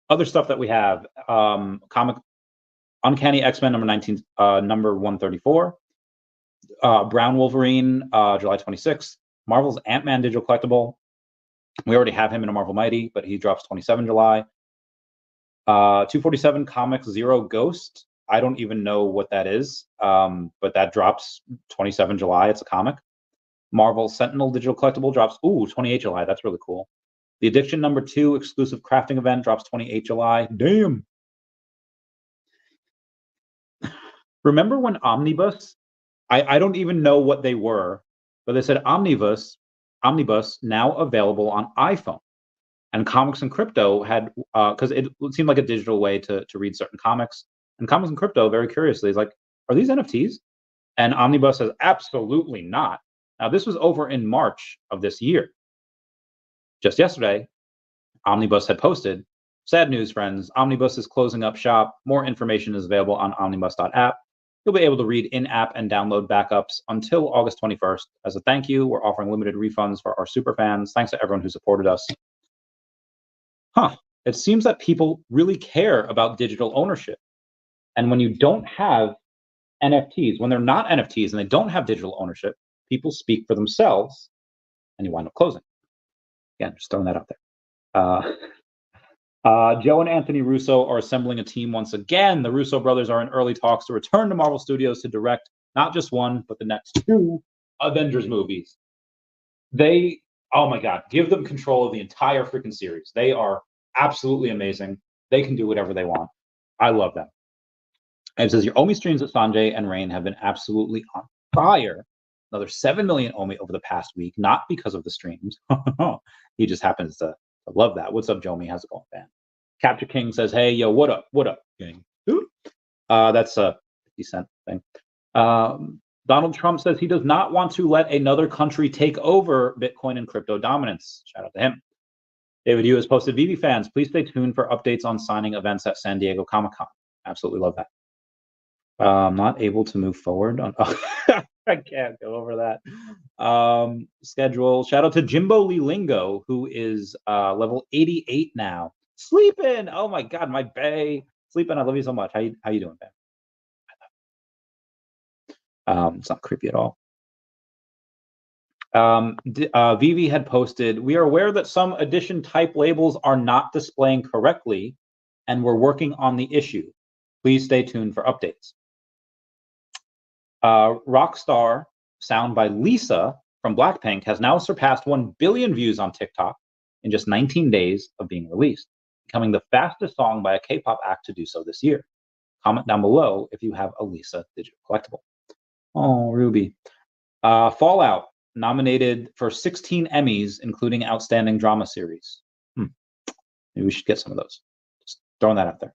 Other stuff that we have. Comic Uncanny X-Men number 19, number 134. Brown Wolverine, July 26th. Marvel's Ant-Man digital collectible. We already have him in a Marvel Mighty, but he drops 27 July. 247 Comics Zero Ghost. I don't even know what that is, but that drops 27 July. It's a comic. Marvel Sentinel digital collectible drops 28 July. That's really cool. The Addiction number 2 exclusive crafting event drops 28 July. Damn. Remember when Omnibus? I don't even know what they were, but they said Omnibus now available on iPhone. And Comics and Crypto had, because it seemed like a digital way to read certain comics. And Comics and Crypto, very curiously, is like, are these NFTs? And Omnibus says, absolutely not. Now, this was over in March of this year. Just yesterday, Omnibus had posted, sad news, friends, Omnibus is closing up shop. More information is available on omnibus.app. You'll be able to read in-app and download backups until August 21st. As a thank you, we're offering limited refunds for our super fans. Thanks to everyone who supported us. It seems that people really care about digital ownership. And when you don't have NFTs, when they're not NFTs and they don't have digital ownership, people speak for themselves and you wind up closing. Again, just throwing that out there. Joe and Anthony Russo are assembling a team once again. The Russo brothers are in early talks to return to Marvel Studios to direct not just one, but the next 2 Avengers movies. Oh my God, give them control of the entire freaking series. They are absolutely amazing. They can do whatever they want. I love them. And it says your OMI streams at Sanjay and Rain have been absolutely on fire. Another 7 million OMI over the past week, not because of the streams. He just happens to love that. What's up, Jomi? How's it going, man? Capture King says, hey, yo, what up? What up, gang? That's a 50-cent thing. Donald Trump says he does not want to let another country take over Bitcoin and crypto dominance. Shout out to him. David Yu has posted, VeVe fans, please stay tuned for updates on signing events at San Diego Comic-Con. Absolutely love that. I'm not able to move forward on. I can't go over that. Schedule. Shout out to Jimbo Lee Lingo, who is level 88 now. Sleeping. Oh my God, my bae. Sleeping. I love you so much. How you doing, man? It's not creepy at all. VeVe had posted, we are aware that some edition type labels are not displaying correctly and we're working on the issue. Please stay tuned for updates. Rockstar sound by Lisa from Blackpink has now surpassed 1 billion views on TikTok in just 19 days of being released, becoming the fastest song by a K-pop act to do so this year. Comment down below if you have a Lisa digital collectible. Oh, Ruby. Fallout nominated for 16 Emmys, including Outstanding Drama Series. Maybe we should get some of those. Just throwing that out there.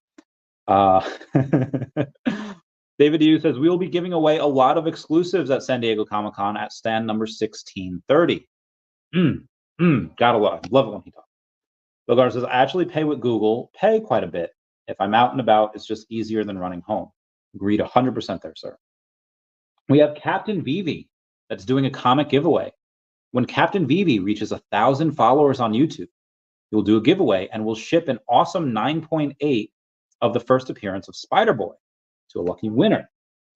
David Hughes says, we will be giving away a lot of exclusives at San Diego Comic-Con at stand number 1630. Gotta love it when he talks. Bogar says, I actually pay with Google Pay quite a bit. If I'm out and about, it's just easier than running home. Agreed 100% there, sir. We have Captain VeVe that's doing a comic giveaway. When Captain VeVe reaches 1,000 followers on YouTube, he will do a giveaway and will ship an awesome 9.8 of the first appearance of Spider-Boy to a lucky winner.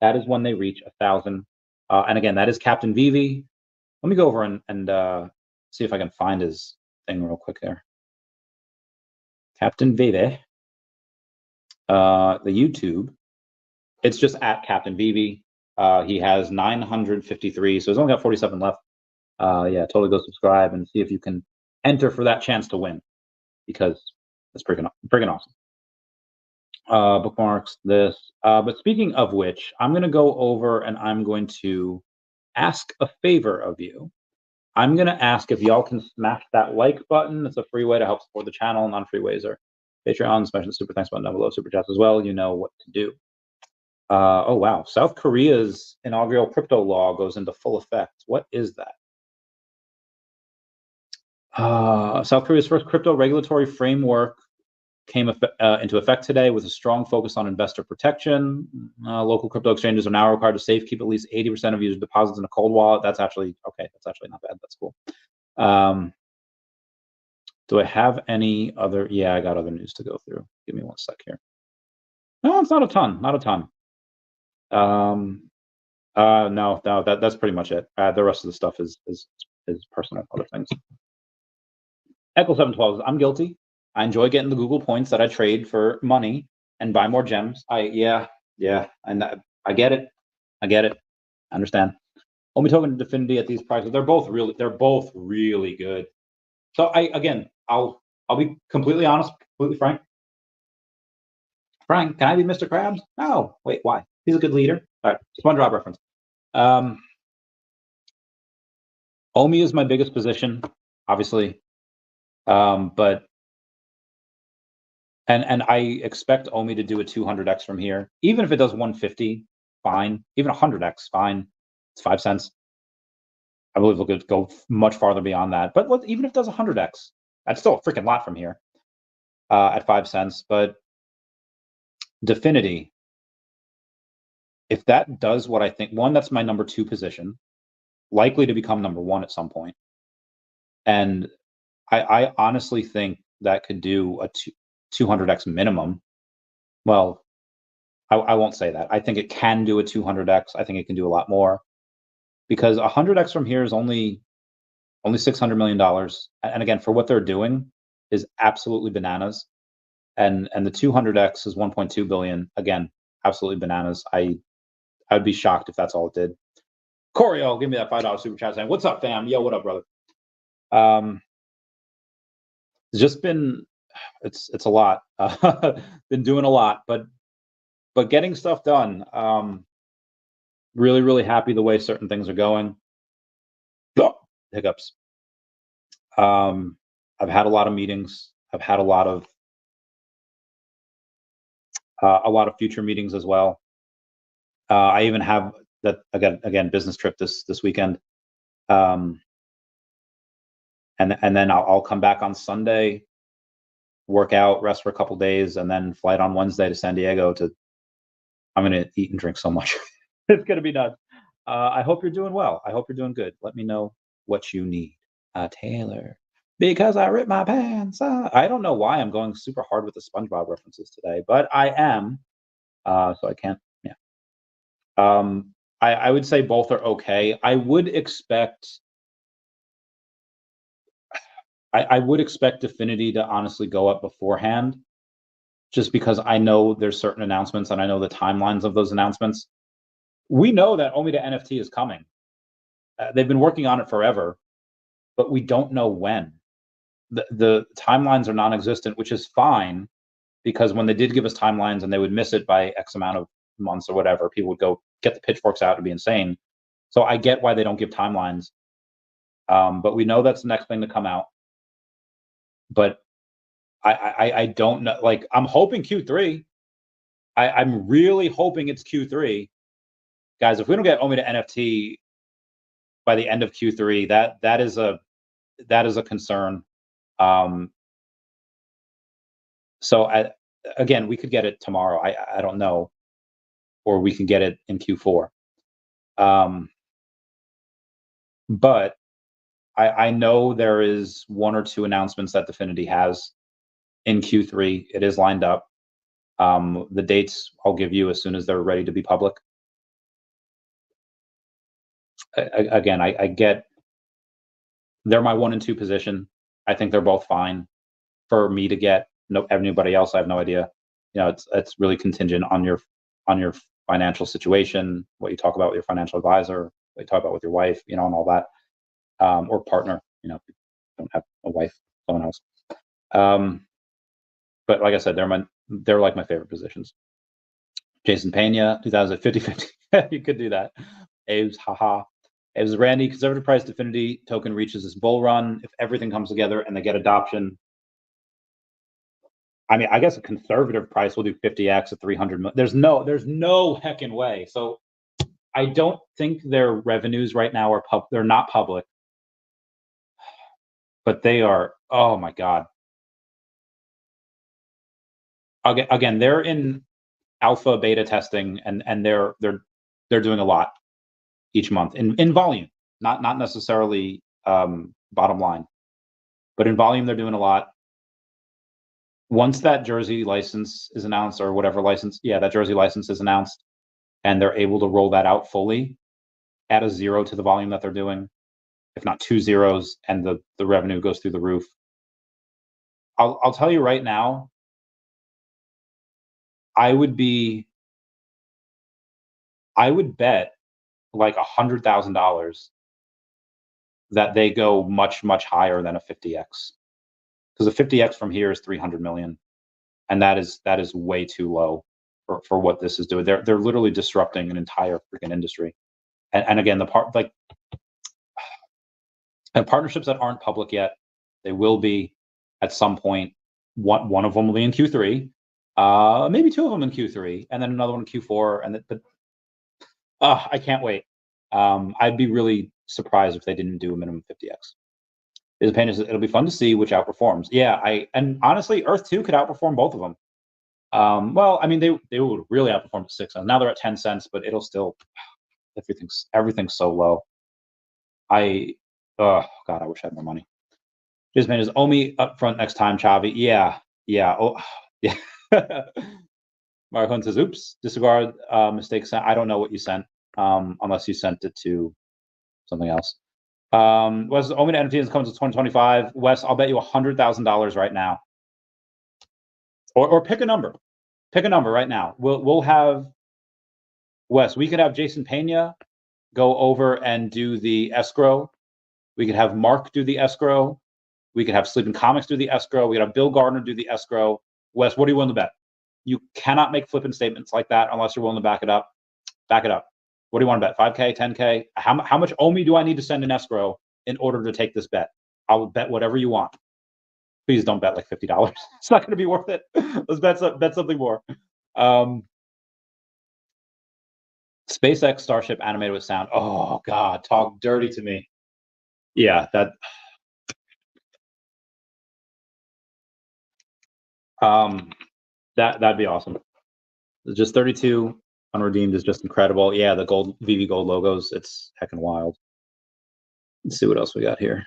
That is when they reach 1,000. And again, that is Captain VeVe. Let me go over and see if I can find his thing real quick there. Captain VeVe. The YouTube. It's just at Captain VeVe. He has 953, so he's only got 47 left. Yeah, totally go subscribe and see if you can enter for that chance to win, because it's freaking awesome. Bookmarks this. But speaking of which, I'm going to go over and I'm going to ask a favor of you. I'm going to ask if y'all can smash that like button. It's a free way to help support the channel. Non-free ways are Patreon, smash the super thanks button down below, super chats as well. You know what to do. Oh, wow. South Korea's inaugural crypto law goes into full effect. What is that? South Korea's first crypto regulatory framework came into effect today with a strong focus on investor protection. Local crypto exchanges are now required to safekeep at least 80% of user deposits in a cold wallet. That's actually okay. That's actually not bad. That's cool. Do I have any other? Yeah, I got other news to go through. Give me one sec here. No, it's not a ton. Not a ton. No, that's pretty much it. The rest of the stuff is personal, other things. Echo 712. I'm guilty. I enjoy getting the Google points that I trade for money and buy more gems. Yeah, and I get it. I understand. Only token Definity at these prices. They're both really good. So I'll be completely honest, completely frank. Frank, can I be Mr. Krabs? No. Wait, why? He's a good leader. All right, SpongeBob reference. OMI is my biggest position, obviously. But I expect OMI to do a 200x from here. Even if it does 150, fine. Even 100x, fine. It's 5 cents. I believe it'll go much farther beyond that. But even if it does 100x, that's still a freaking lot from here at 5 cents. But Definity, if that does what I think, one, that's my number 2 position, likely to become number 1 at some point. And I honestly think that could do a 200x minimum. Well, I won't say that. I think it can do a 200x. I think it can do a lot more, because 100x from here is only $600 million. And again, for what they're doing is absolutely bananas. And the 200x is 1.2 billion. Again, absolutely bananas. I'd be shocked if that's all it did. Corio, give me that $5 super chat saying, "What's up, fam? Yo, what up, brother?" It's just been, it's a lot. Been doing a lot, but getting stuff done. Really happy the way certain things are going. Hiccups. I've had a lot of meetings. I've had a lot of future meetings as well. I even have that again business trip this weekend. And then I'll come back on Sunday, work out, rest for a couple days, and then flight on Wednesday to San Diego I'm going to eat and drink so much. It's going to be nuts. I hope you're doing well. I hope you're doing good. Let me know what you need. Taylor, because I ripped my pants. I don't know why I'm going super hard with the SpongeBob references today, but I am. So I can't. Yeah. I would say both are okay. I would expect Definity to honestly go up beforehand. just because I know there's certain announcements and I know the timelines of those announcements. We know that OMI to NFT is coming. They've been working on it forever, but we don't know when. The timelines are non-existent, which is fine, because when they did give us timelines and they would miss it by X amount of months or whatever, people would go get the pitchforks out and be insane. So I get why they don't give timelines. But we know that's the next thing to come out. But I don't know. Like, I'm hoping Q3. I'm really hoping it's Q3. Guys, if we don't get OMI to NFT by the end of Q3, that is a concern. So again, we could get it tomorrow. I don't know, or we can get it in Q4. But I know there is one or two announcements that Definity has in Q3. It is lined up. The dates I'll give you as soon as they're ready to be public. Again, I get they're my 1 and 2 position. I think they're both fine. For me to get anybody else, I have no idea. You know, it's really contingent on your financial situation, what you talk about with your financial advisor, what you talk about with your wife, you know, and all that, or partner. You know, if you don't have a wife, someone else. But like I said, they're like my favorite positions. Jason Pena, 2050. You could do that. Abe's, haha. Abe's Randy, conservative price Definity token reaches this bull run. If everything comes together and they get adoption, I mean, I guess a conservative price will do 50x at 300 million. There's no heckin' way. So I don't think their revenues right now are they're not public, but they are. Oh my god. Again, they're in alpha beta testing, and they're doing a lot each month in volume, not necessarily bottom line, but in volume they're doing a lot. Once that Jersey license is announced, or whatever license, that Jersey license is announced, and they're able to roll that out fully, add a 0 to the volume that they're doing, if not 2 zeros, and the revenue goes through the roof. I'll tell you right now, I would bet like $100,000 that they go much higher than a 50x, because a 50x from here is 300 million, and that is way too low for what this is doing. They're literally disrupting an entire freaking industry. And again, and partnerships that aren't public yet, they will be at some point. One of them will be in Q3, maybe 2 of them in Q3, and then another one in Q4. I can't wait. I'd be really surprised if they didn't do a minimum 50x. It'll be fun to see which outperforms. Yeah, and honestly, Earth 2 could outperform both of them. Well, I mean, they would really outperform at 6 cents. Now they're at 10 cents, but it'll still, everything's so low. Oh god, I wish I had more money. Just man, is OMI up front next time, Chavi? Yeah. Oh, yeah. Mark Hunt says, "Oops, disregard mistake sent." I don't know what you sent, unless you sent it to something else. Wes, OMI to NFT comes to 2025. Wes, I'll bet you $100,000 right now, or pick a number. Pick a number right now. We'll have Wes. We could have Jason Pena go over and do the escrow. We could have Mark do the escrow. We could have Sleeping Comics do the escrow. We could have Bill Gardner do the escrow. Wes, what are you willing to bet? You cannot make flippant statements like that unless you're willing to back it up. Back it up. What do you want to bet? 5K, 10K? How much OMI do I need to send in escrow in order to take this bet? I'll bet whatever you want. Please don't bet like $50. It's not going to be worth it. Let's bet something more. SpaceX Starship animated with sound. Oh god, talk dirty to me. Yeah, that'd be awesome. Just 32 unredeemed is just incredible. Yeah, the gold VeVe gold logos, it's heckin' wild. Let's see what else we got here.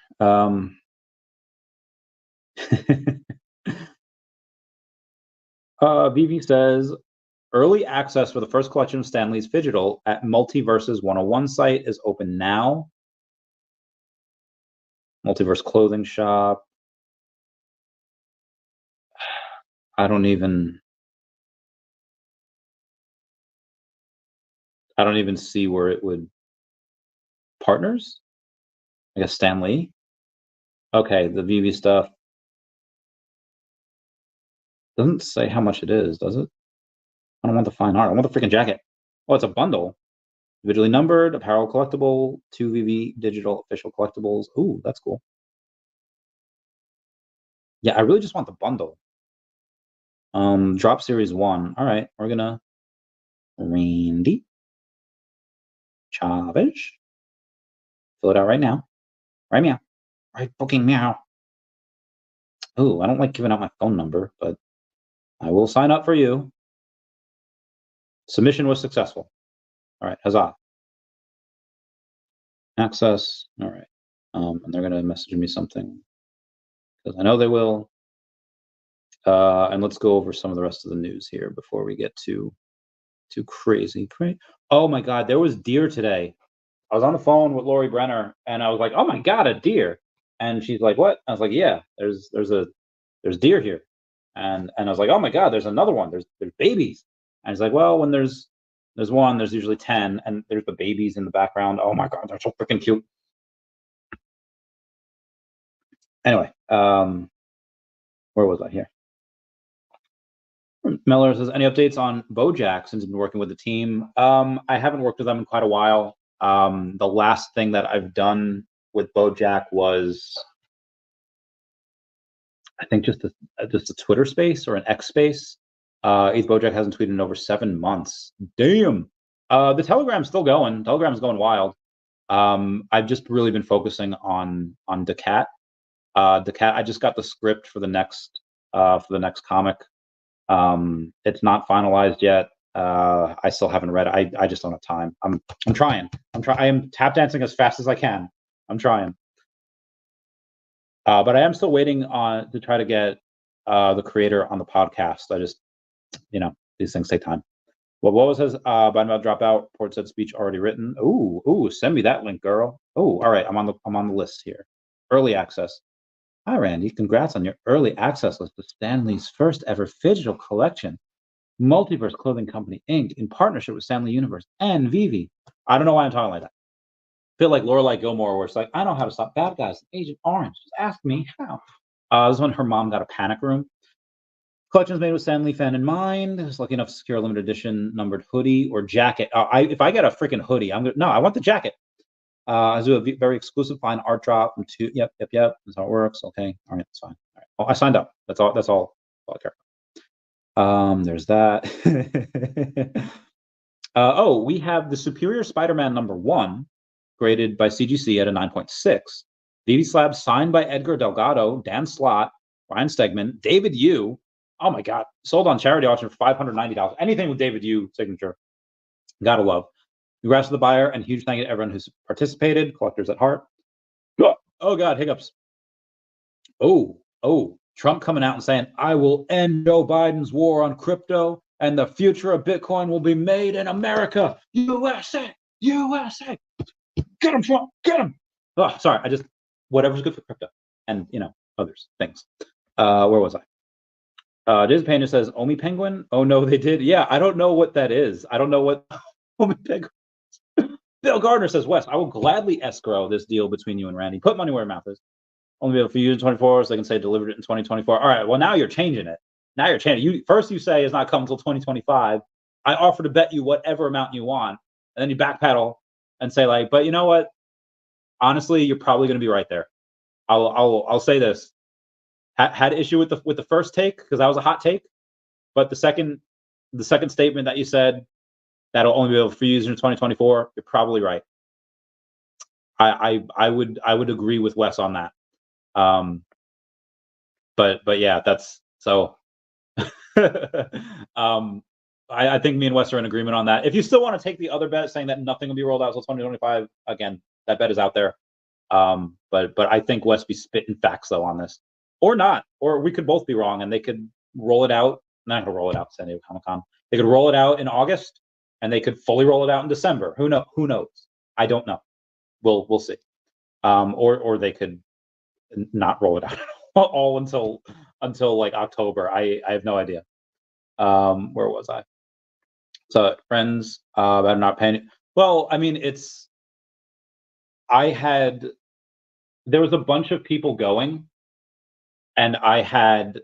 VeVe says early access for the first collection of Stan Lee's Phygital at Multiverses 101 site is open now. Multiverse clothing shop. I don't even I don't even see where it would partners. I guess Stan Lee. Okay, the VeVe stuff doesn't say how much it is, does it? I don't want the fine art. I want the freaking jacket. Oh, it's a bundle. Individually numbered, apparel collectible, 2 VeVe digital official collectibles. Ooh, that's cool. Yeah, I really just want the bundle. Drop series 1. All right, we're gonna Randy Chavez. Fill it out right now. Right meow. Right fucking meow. Ooh, I don't like giving out my phone number, but I will sign up for you. Submission was successful. All right, huzzah. Access. All right. And they're gonna message me something because I know they will. And let's go over some of the rest of the news here before we get too crazy. Oh my God, there was deer today. I was on the phone with Lori Brenner, and I was like, "Oh my God, a deer!" And she's like, "What?" I was like, "Yeah, there's deer here," and I was like, "Oh my God, there's another one. There's babies." And she's like, "Well, when there's one, there's usually 10, and there's the babies in the background. Oh my God, they're so freaking cute." Anyway, where was I here? Miller says, any updates on BoJack since you've been working with the team? I haven't worked with them in quite a while. The last thing that I've done with BoJack was, I think, just a Twitter space or an X space. BoJack hasn't tweeted in over 7 months. Damn. The Telegram's still going. Telegram's going wild. I've just really been focusing on Decat. Decat. I just got the script for the next comic. It's not finalized yet. I still haven't read it. I just don't have time. I'm trying. I am tap dancing as fast as I can. I'm trying. But I am still waiting on to try to get the creator on the podcast. I just, these things take time. Well, what was his Biden about to drop out? Port said speech already written. Ooh, send me that link, girl. Oh, all right. I'm on the list here. Early access. Hi, Randy. Congrats on your early access list to Stanley's first ever digital collection, Multiverse Clothing Company, Inc., in partnership with Stanley Universe and VeVe. I don't know why I'm talking like that. I feel like Lorelai Gilmore, where it's like, I know how to stop bad guys. Agent Orange, just ask me how. This is when her mom got a panic room. Collections made with Stanley fan in mind. I was lucky enough to secure a limited edition numbered hoodie or jacket. If I get a freaking hoodie, I want the jacket. I do a very exclusive fine art drop from 2. Yep. That's how it works. Okay. All right. That's fine. All right. Oh, I signed up. That's all I care about. There's that. We have the Superior Spider-Man #1, graded by CGC at a 9.6. VeVe slab signed by Edgar Delgado, Dan Slott, Ryan Stegman, David Yu. Oh my God. Sold on charity auction for $590. Anything with David Yu signature. Gotta love. Congrats to the buyer, and huge thank you to everyone who's participated. Collectors at heart. Oh God, hiccups. Oh, Trump coming out and saying, I will end Joe Biden's war on crypto, and the future of Bitcoin will be made in America. USA. Get him, Trump. Get him. Oh, sorry. Whatever's good for crypto and, others, things. Where was I? Jason Payne says, Omi Penguin? Oh, no, they did. Yeah, I don't know what that is. I don't know what Omi Penguin. Bill Gardner says, Wes, I will gladly escrow this deal between you and Randy. Put money where your mouth is. Only be able to use in 24, so they can say delivered it in 2024. All right, well, now you're changing it. First you say it's not coming until 2025. I offer to bet you whatever amount you want, and then you backpedal and say, like, but you know what? Honestly, you're probably going to be right there. I'll say this. Had issue with the first take because that was a hot take, but the second statement that you said that'll only be able for use in 2024, you're probably right. I would agree with Wes on that. But yeah, that's so. I think me and Wes are in agreement on that. If you still want to take the other bet, saying that nothing will be rolled out until 2025, again, that bet is out there. But I think Wes be spitting facts though on this, or not, or we could both be wrong, and they could roll it out. Not gonna roll it out San Diego Comic-Con. They could roll it out in August, and they could fully roll it out in December. Who knows? I don't know. We'll see. Or they could not roll it out all until like October. I have no idea. Where was I? So friends, better not paying. Well, I mean, there was a bunch of people going, and I had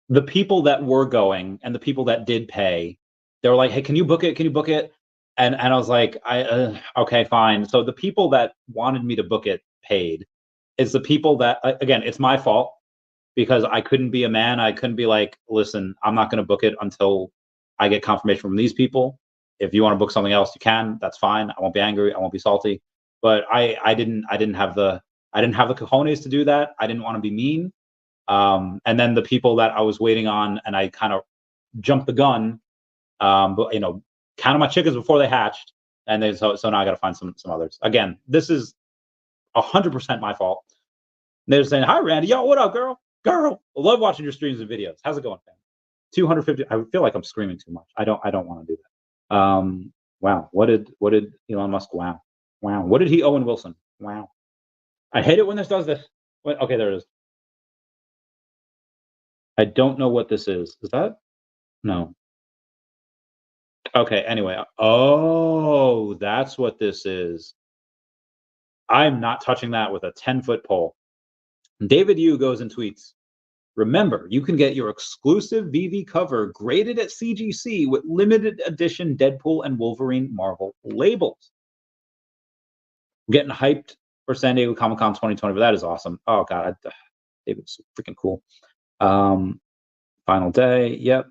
the people that were going and the people that did pay. They were like, "Hey, can you book it? Can you book it?" And I was like, okay, fine." So the people that wanted me to book it paid. It's the people that again, it's my fault because I couldn't be a man. I couldn't be like, "Listen, I'm not going to book it until I get confirmation from these people. If you want to book something else, you can. That's fine. I won't be angry. I won't be salty." But I didn't have the cojones to do that. I didn't want to be mean. And then the people that I was waiting on, and I kind of jumped the gun, but counted my chickens before they hatched, and then so now I got to find some others. Again, this is 100% my fault. They're saying, "Hi, Randy. Yo, what up, girl? Girl, I love watching your streams and videos. How's it going, fam?" 250. I feel like I'm screaming too much. I don't want to do that. Wow. What did Elon Musk? Wow. Wow. What did he Owen Wilson? Wow. I hate it when this does this. Okay, there it is. I don't know what this is. Is that? No. Okay. Anyway. Oh, that's what this is. I'm not touching that with a 10-foot pole. David Yu goes and tweets, "Remember, you can get your exclusive VeVe cover graded at CGC with limited edition Deadpool and Wolverine Marvel labels." I'm getting hyped for San Diego Comic-Con 2020, but that is awesome. Oh, God. David's freaking cool. Final day. Yep.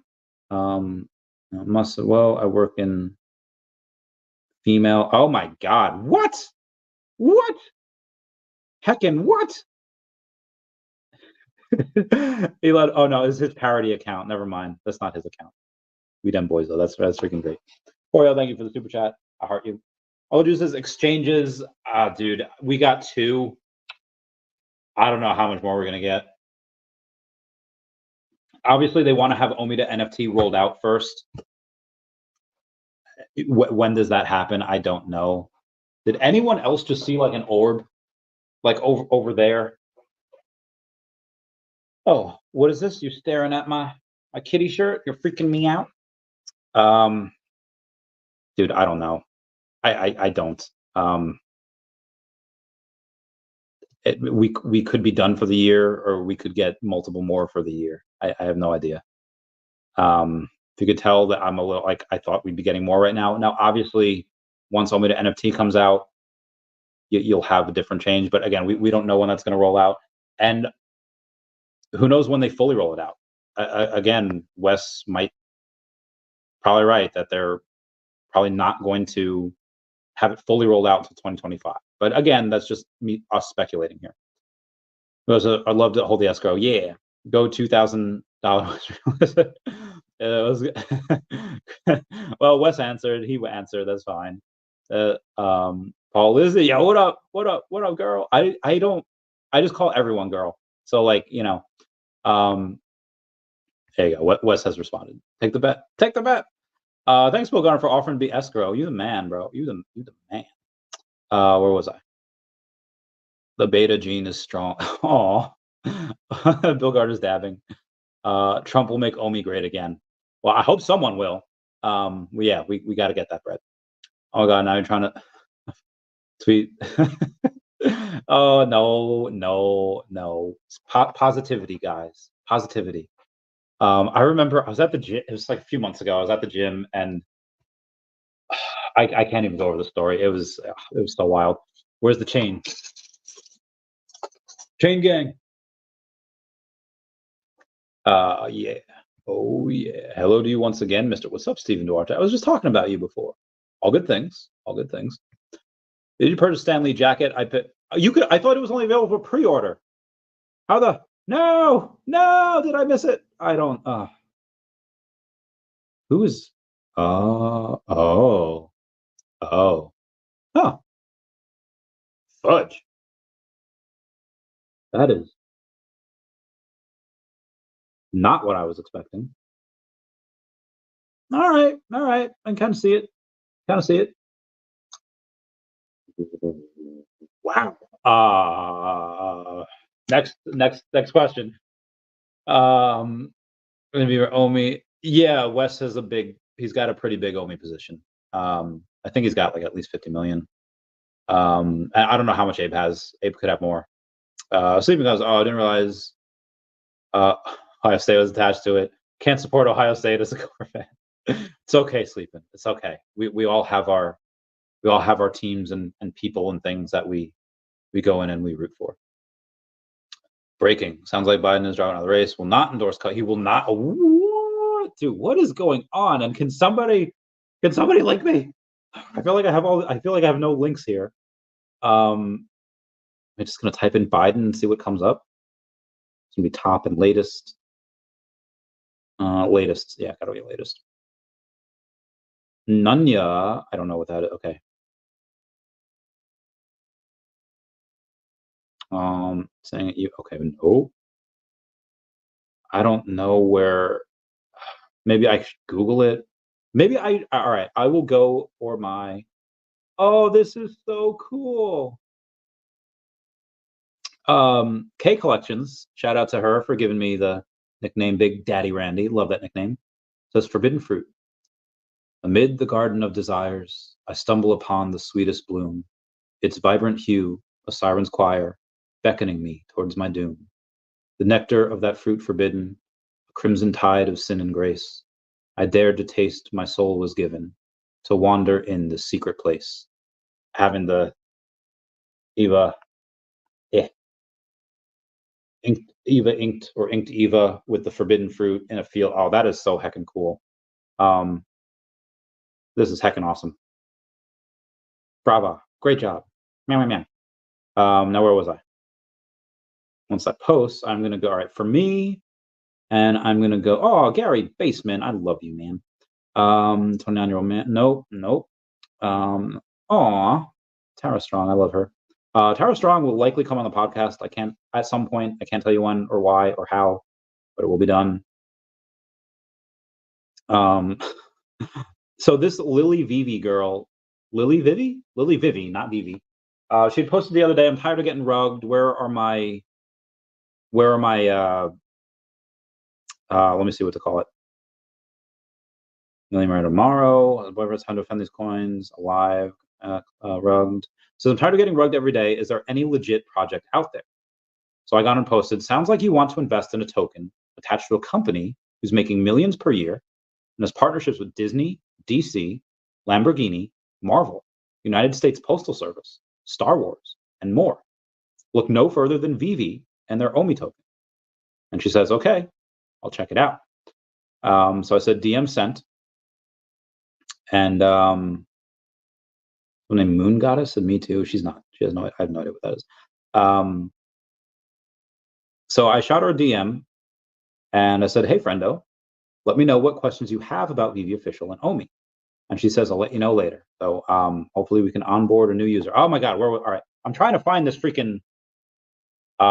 I work in female. Oh, my God. What? What? Heckin' what? Elon, oh no, it's his parody account. Never mind. That's not his account. We done boys though. That's freaking great. Oreo, thank you for the super chat. I heart you. Oju says exchanges. Dude, we got 2. I don't know how much more we're gonna get. Obviously, they want to have OMI to NFT rolled out first. When does that happen? I don't know. Did anyone else just see like an orb, like over there? Oh, what is this? You staring at my kitty shirt? You're freaking me out. Dude, I don't know. I don't. We could be done for the year, or we could get multiple more for the year. I have no idea. If you could tell that I'm a little like I thought we'd be getting more right now. Now, obviously, once OMI to NFT comes out, you'll have a different change. But again, we don't know when that's going to roll out, and who knows when they fully roll it out. Again, Wes might probably right that they're probably not going to have it fully rolled out until 2025. But again, that's just us speculating here. I'd love to hold the escrow. Yeah, go $2,000. Well, Wes answered. He answered. That's fine. Paul Lizzie, yo, what up? What up? What up, girl? I just call everyone girl. So like there you go. Wes has responded. Take the bet. Take the bet. Thanks, Bill Garner, for offering to be escrow. You the man, bro. You the man. Where was I? The beta gene is strong. Aw. Bill Gardner's dabbing. Trump will make OMI great again. Well, I hope someone will. Yeah, we got to get that bread. Oh God, now you're trying to tweet. Oh no. Positivity, guys. Positivity. I remember I was at the gym. It was like a few months ago. I was at the gym, and I can't even go over the story. It was so wild. Where's the chain? Chain gang. Yeah. Oh yeah. Hello to you once again, Mr. What's up, Stephen Duarte? I was just talking about you before. All good things. All good things. Did you purchase Stan Lee jacket? I thought it was only available for pre-order. How the no did I miss it? I don't who is oh huh fudge. That is not what I was expecting. All right. I can kind of see it. Wow. Next question. Gonna be Omi. Yeah, Wes has he's got a pretty big OMI position. I think he's got like at least 50 million. I don't know how much Abe has. Abe could have more. Sleeping goes, oh, I didn't realize Ohio State was attached to it. Can't support Ohio State as a core fan. It's okay, Sleeping. It's okay. We all have our teams and people and things that we go in and we root for. Breaking. Sounds like Biden is driving out of the race. Will not endorse cut. He will not. What? Dude, what is going on? And can somebody link me? I feel like I have no links here. I'm just gonna type in Biden and see what comes up. It's gonna be top and latest. Latest. Yeah, gotta be latest. Nunya. I don't know what that is. Okay. Saying you. Okay. No. I don't know where. Maybe I should Google it. Maybe all right. I will go for my. Oh, this is so cool. K Collections. Shout out to her for giving me the nickname Big Daddy Randy. Love that nickname. Says forbidden fruit. Amid the garden of desires, I stumble upon the sweetest bloom. Its vibrant hue, a siren's choir, beckoning me towards my doom. The nectar of that fruit forbidden, a crimson tide of sin and grace. I dared to taste, my soul was given, to wander in the secret place. Having the Eva, inked Eva with the forbidden fruit in a field. Oh, that is so heckin' cool. This is heckin' awesome. Brava. Great job. Man. Now where was I? Once I post, I'm gonna go, all right, for me, and I'm gonna go, oh, Gary Baseman, I love you, man. 29-year-old man. Nope. Aw, Tara Strong, I love her. Tara Strong will likely come on the podcast. At some point, I can't tell you when or why or how, but it will be done. So this Lily VeVe girl, Lily VeVe, not VeVe. She posted the other day, I'm tired of getting rugged. Where are my let me see what to call it. Millionaire tomorrow. Boyfriend's time to defend these coins. Alive. Rugged. So I'm tired of getting rugged every day. Is there any legit project out there? So I got and posted. Sounds like you want to invest in a token attached to a company who's making millions per year and has partnerships with Disney, DC, Lamborghini, Marvel, United States Postal Service, Star Wars, and more. Look no further than VeVe and their OMI token. And she says, okay, I'll check it out. So I said DM sent. And her name Moon Goddess, and me too. She's not. I have no idea what that is. So I shot her a DM, and I said, "Hey, friendo, let me know what questions you have about VeVe Official and OMI." And she says, "I'll let you know later." So hopefully we can onboard a new user. Oh my God, all right. I'm trying to find this freaking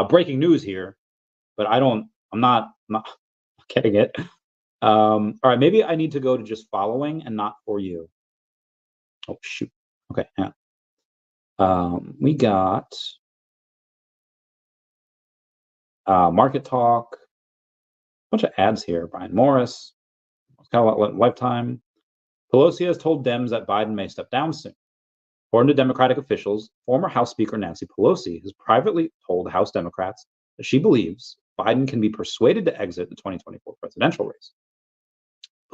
breaking news here, but I'm not getting it. All right, maybe I need to go to just following and not for you. Oh shoot. Okay, yeah. We got Market Talk, a bunch of ads here. Brian Morris, Lifetime. Pelosi has told Dems that Biden may step down soon. According to Democratic officials, former House Speaker Nancy Pelosi has privately told House Democrats that she believes Biden can be persuaded to exit the 2024 presidential race.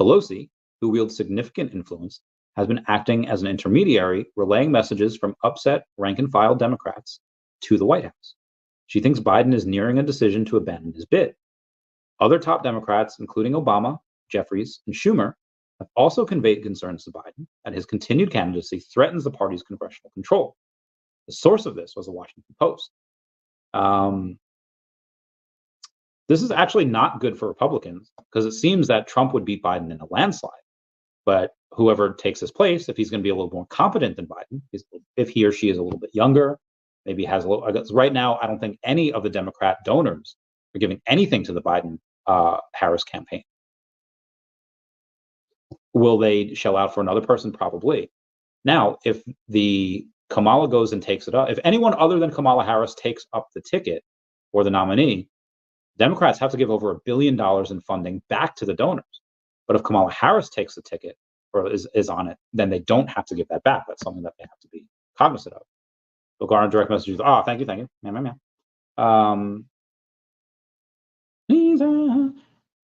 Pelosi, who wields significant influence, has been acting as an intermediary, relaying messages from upset rank-and-file Democrats to the White House. She thinks Biden is nearing a decision to abandon his bid. Other top Democrats, including Obama, Jeffries, and Schumer, have also conveyed concerns to Biden that his continued candidacy threatens the party's congressional control. The source of this was the Washington Post. This is actually not good for Republicans because it seems that Trump would beat Biden in a landslide. But whoever takes his place, if he's going to be a little more competent than Biden, if he or she is a little bit younger, maybe has a little. Right now, I don't think any of the Democrat donors are giving anything to the Biden Harris campaign. Will they shell out for another person? Probably. Now, if the Kamala goes and takes it up, if anyone other than Kamala Harris takes up the ticket or the nominee, Democrats have to give over $1 billion in funding back to the donors. But if Kamala Harris takes the ticket or is on it, then they don't have to give that back. That's something that they have to be cognizant of. So Garner direct messages. Oh, thank you.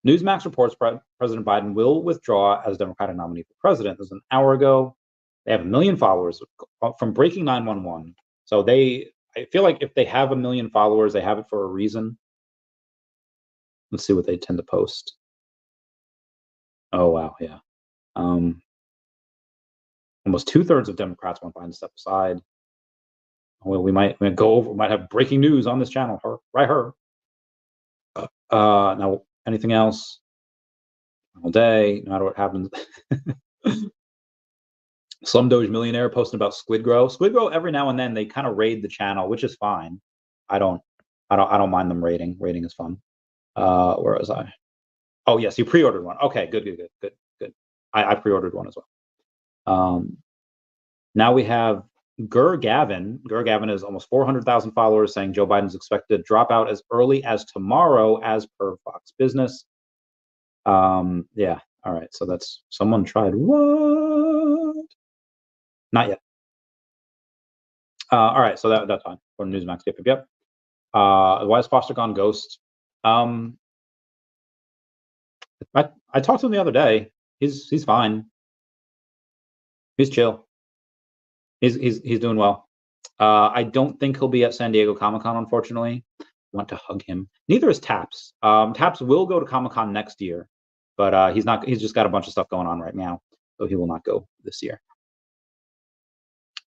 Newsmax reports President Biden will withdraw as Democratic nominee for president. This was an hour ago. They have 1 million followers from Breaking 911. So I feel like if they have 1 million followers, they have it for a reason. Let's see what they tend to post. Oh, wow. Yeah. Almost 2/3 of Democrats want Biden to step aside. Well, we might have breaking news on this channel. Her. Now, anything else? All day, no matter what happens. Slum Doge Millionaire posting about Squid Grow. Squid Grow, every now and then they kind of raid the channel, which is fine. I don't mind them raiding. Raiding is fun. Where was I? Oh yes, you pre-ordered one. Okay, good. I pre-ordered one as well. Now we have Gavin. Gavin is almost 400,000 followers, saying Joe Biden's expected to drop out as early as tomorrow, as per Fox Business. Yeah. All right. So that's someone tried what? Not yet. All right. So that's fine for Newsmax. Yep. Why is Foster gone ghost? I talked to him the other day. He's fine. He's chill. He's doing well. I don't think he'll be at San Diego Comic-Con, unfortunately. I want to hug him. Neither is Taps. Taps will go to Comic-Con next year, but he's not. He's just got a bunch of stuff going on right now, so he will not go this year.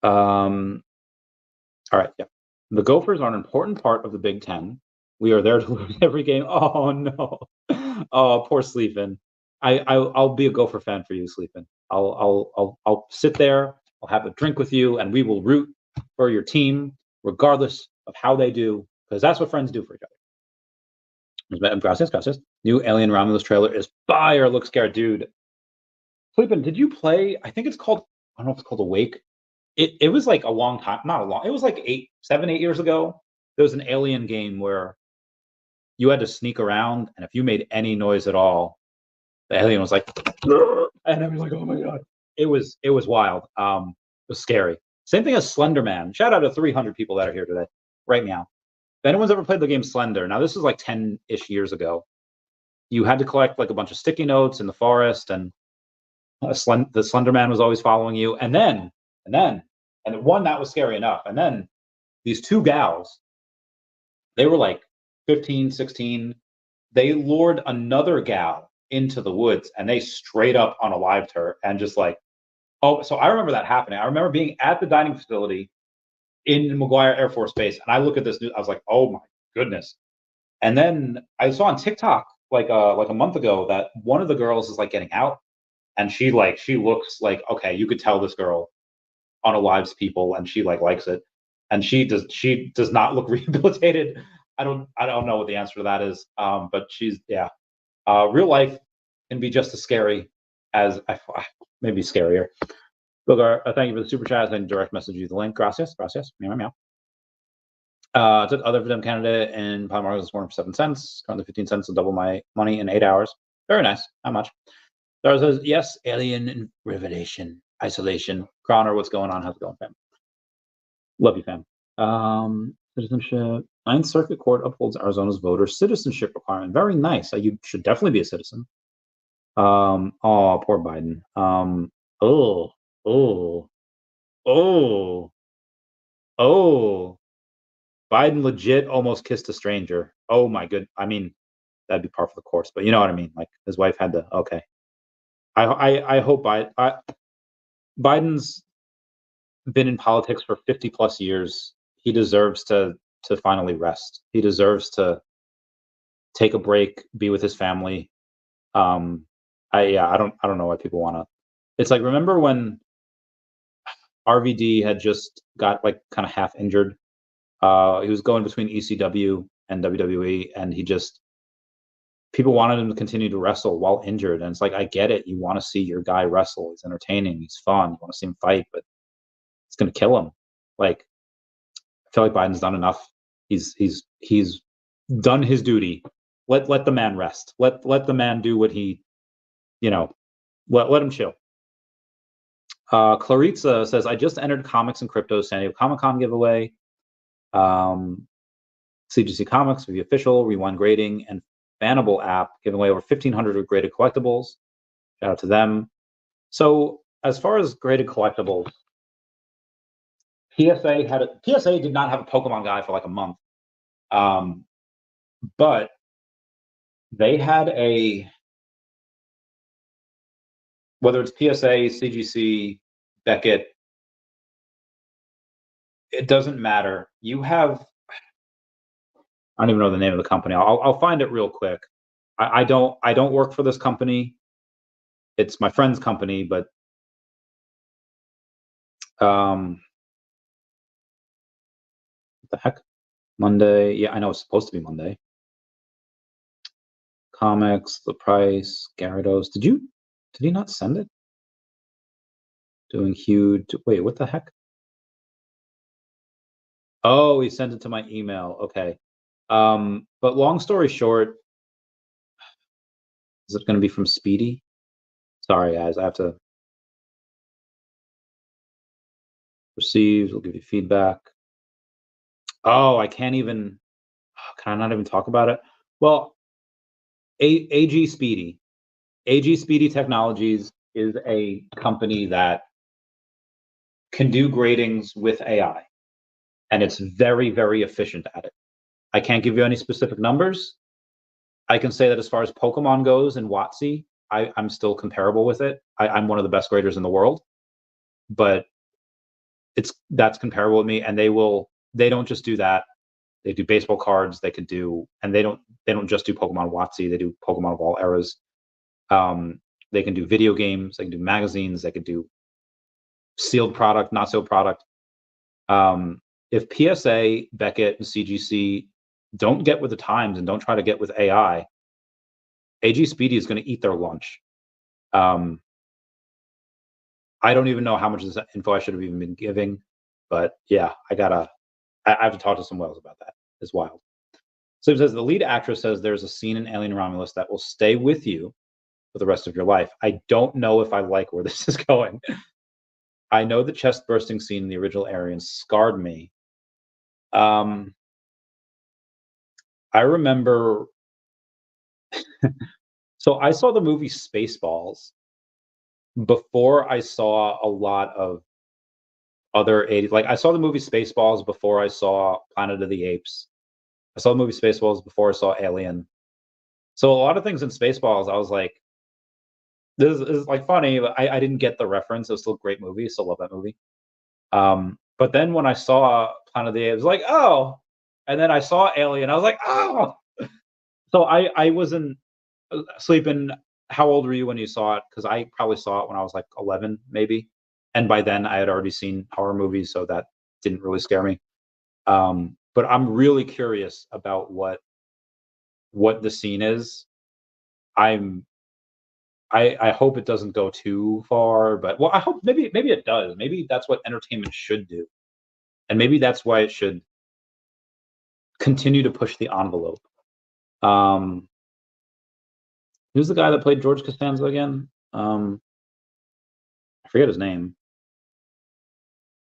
All right. Yeah. The Gophers are an important part of the Big Ten. We are there to lose every game. Oh no. Oh, poor Sleepin. I'll be a Gopher fan for you, Sleepin. I'll sit there. I'll have a drink with you, and we will root for your team, regardless of how they do, because that's what friends do for each other. Gracias. New Alien Romulus trailer is fire. Look scared, dude. Sleepin, did you play? I think it's called. I don't know if it's called Awake. It was like a long time, not a long. It was like 7, 8 years ago. There was an Alien game where you had to sneak around, and if you made any noise at all, the alien was like, and I was like, oh my god, it was wild. It was scary. Same thing as Slender Man. Shout out to 300 people that are here today, right now. If anyone's ever played the game Slender, now this is like 10-ish years ago. You had to collect like a bunch of sticky notes in the forest, and the Slender Man was always following you. And one that was scary enough. And then these two gals, they were like 15, 16. They lured another gal into the woods, and they straight up unalived her, and just like, oh, so I remember that happening. I remember being at the dining facility in McGuire Air Force Base, and I look at this news, I was like, oh my goodness. And then I saw on TikTok like a month ago that one of the girls is like getting out, and she looks like, okay, you could tell this girl unalives people, and she likes it, and she does not look rehabilitated. I don't know what the answer to that is, but she's real life can be just as scary as maybe scarier. Look, thank you for the super chat and direct message you the link. Gracias. Meow. Took other them candidate in Palmar this morning for 7 cents. Currently 15 cents to double my money in 8 hours. Very nice. How much? Dara says, yes, alien revelation, isolation. Crowner, what's going on? How's it going, fam? Love you, fam. Citizenship. 9th Circuit Court upholds Arizona's voter citizenship requirement. Very nice. You should definitely be a citizen. Oh, poor Biden. Oh. Biden legit almost kissed a stranger. Oh my good. I mean, that'd be par for the course, but you know what I mean. Like his wife had to. Okay. I hope Biden's been in politics for 50 plus years. He deserves to finally rest. He deserves to take a break, be with his family. I don't know why people want to. It's like, remember when RVD had just got like kind of half injured. He was going between ECW and WWE, and people wanted him to continue to wrestle while injured. And it's like, I get it. You want to see your guy wrestle. He's entertaining. He's fun. You want to see him fight, but it's going to kill him. Like, I feel like Biden's done enough. He's done his duty. Let the man rest. Let the man do what he let him chill. Claritza says, I just entered Comics and Crypto San Diego Comic-Con giveaway. CGC Comics, VeVe Official, Rewind Grading, and Bannable app giving away over 1,500 graded collectibles. Shout out to them. So as far as graded collectibles, PSA did not have a Pokemon guy for like a month. But they had whether it's PSA, CGC, Beckett, it doesn't matter. You have, I don't even know the name of the company. I'll find it real quick. I don't work for this company. It's my friend's company, but what the heck? Monday. Yeah, I know it's supposed to be Monday. Comics, the price, Gyarados. Did he not send it? Doing huge. Wait, what the heck? Oh, he sent it to my email. Okay. But long story short, is it going to be from Speedy? Sorry, guys. I have to receive. We'll give you feedback. Oh, I can't even. Can I not even talk about it? Well, AG Speedy. AG Speedy Technologies is a company that can do gradings with AI, and it's very, very efficient at it. I can't give you any specific numbers. I can say that as far as Pokemon goes and WotC, I'm still comparable with it. I'm one of the best graders in the world, but that's comparable with me. And they don't just do that. They do baseball cards. They could do, and they don't just do Pokemon WotC. They do Pokemon of all eras. They can do video games. They can do magazines. They could do sealed product, not sealed product. If PSA, Beckett, and CGC don't get with the times and don't try to get with AI, AG Speedy is going to eat their lunch. I don't even know how much of this info I should have even been giving, but yeah, I have to talk to some whales about that. It's wild. So it says the lead actress says there's a scene in Alien Romulus that will stay with you for the rest of your life. I don't know if I like where this is going. I know the chest bursting scene in the original Alien scarred me. I remember. So I saw the movie Spaceballs before I saw a lot of other 80s. Like I saw the movie Spaceballs before I saw Planet of the Apes. I saw the movie Spaceballs before I saw Alien. So a lot of things in Spaceballs, I was like, this is like funny, but I didn't get the reference. It was still a great movie. Still love that movie. But then when I saw Planet of the Apes, I was like, oh. And then I saw Alien. I was like, oh. So I wasn't sleeping. How old were you when you saw it? Because I probably saw it when I was like 11, maybe. And by then I had already seen horror movies, so that didn't really scare me. But I'm really curious about what the scene is. I hope it doesn't go too far, but well, I hope maybe it does. Maybe that's what entertainment should do, and maybe that's why it should continue to push the envelope. Who's the guy that played George Costanza again? I forget his name.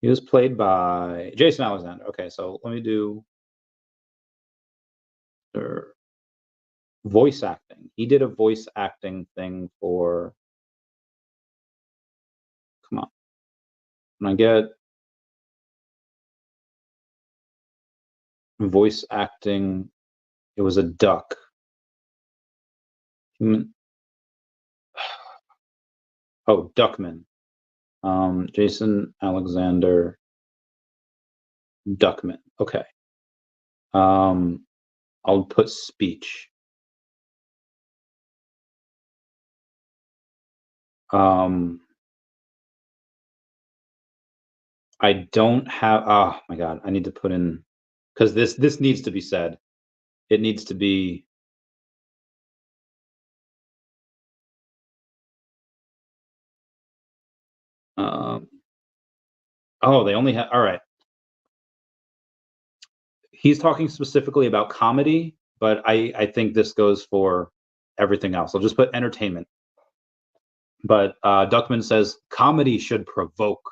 He was played by Jason Alexander. Okay, so let me do voice acting. He did a voice acting thing for. Come on. Can I get voice acting? It was a duck. Oh, Duckman. Jason Alexander Duckman. Okay. I'll put speech. I don't have. Oh my god! I need to put in because this needs to be said. It needs to be. Oh, they only have. All right. He's talking specifically about comedy, but I think this goes for everything else. I'll just put entertainment. But Duckman says comedy should provoke.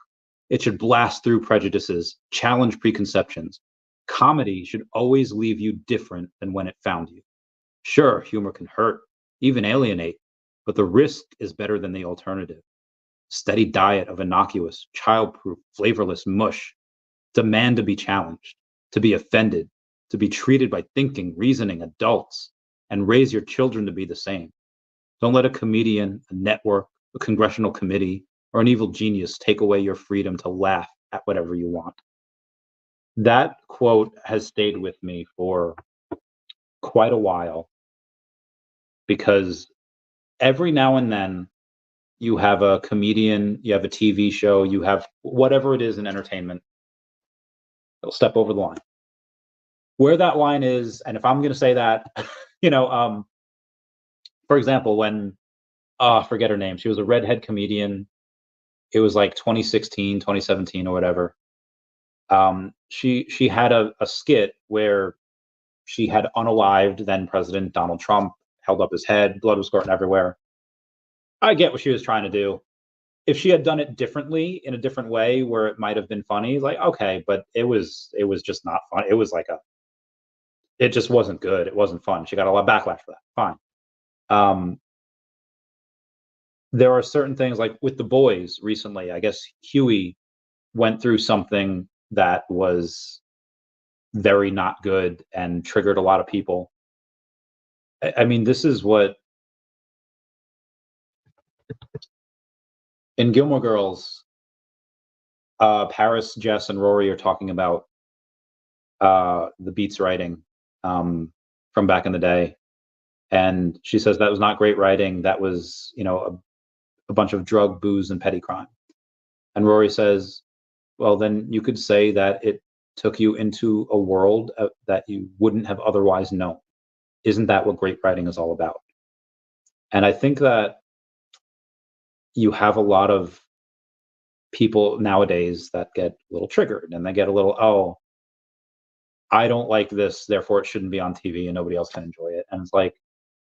It should blast through prejudices, challenge preconceptions. Comedy should always leave you different than when it found you. Sure, humor can hurt, even alienate, but the risk is better than the alternative. Steady diet of innocuous, childproof, flavorless mush. Demand to be challenged, to be offended, to be treated by thinking, reasoning adults, and raise your children to be the same. Don't let a comedian, a network, a congressional committee, or an evil genius take away your freedom to laugh at whatever you want. That quote has stayed with me for quite a while because every now and then you have a comedian, you have a TV show, you have whatever it is in entertainment, they'll step over the line. Where that line is, and if I'm going to say that, for example, when, forget her name, she was a redhead comedian. It was like 2016, 2017 or whatever. She had a skit where she had unalived then President Donald Trump, held up his head, blood was squirting everywhere. I get what she was trying to do. If she had done it differently in a different way where it might have been funny, like, okay, but it was just not fun. It was like it just wasn't good. It wasn't fun. She got a lot of backlash for that. Fine. There are certain things like with The Boys recently, I guess Huey went through something that was very not good and triggered a lot of people. I mean, this is what in Gilmore Girls, Paris, Jess, and Rory are talking about the Beats writing from back in the day. And she says that was not great writing. That was, a bunch of drug, booze, and petty crime. And Rory says, well, then you could say that it took you into a world that you wouldn't have otherwise known. Isn't that what great writing is all about? And I think that you have a lot of people nowadays that get a little triggered and they get a little, oh, I don't like this, therefore it shouldn't be on TV and nobody else can enjoy it. And it's like,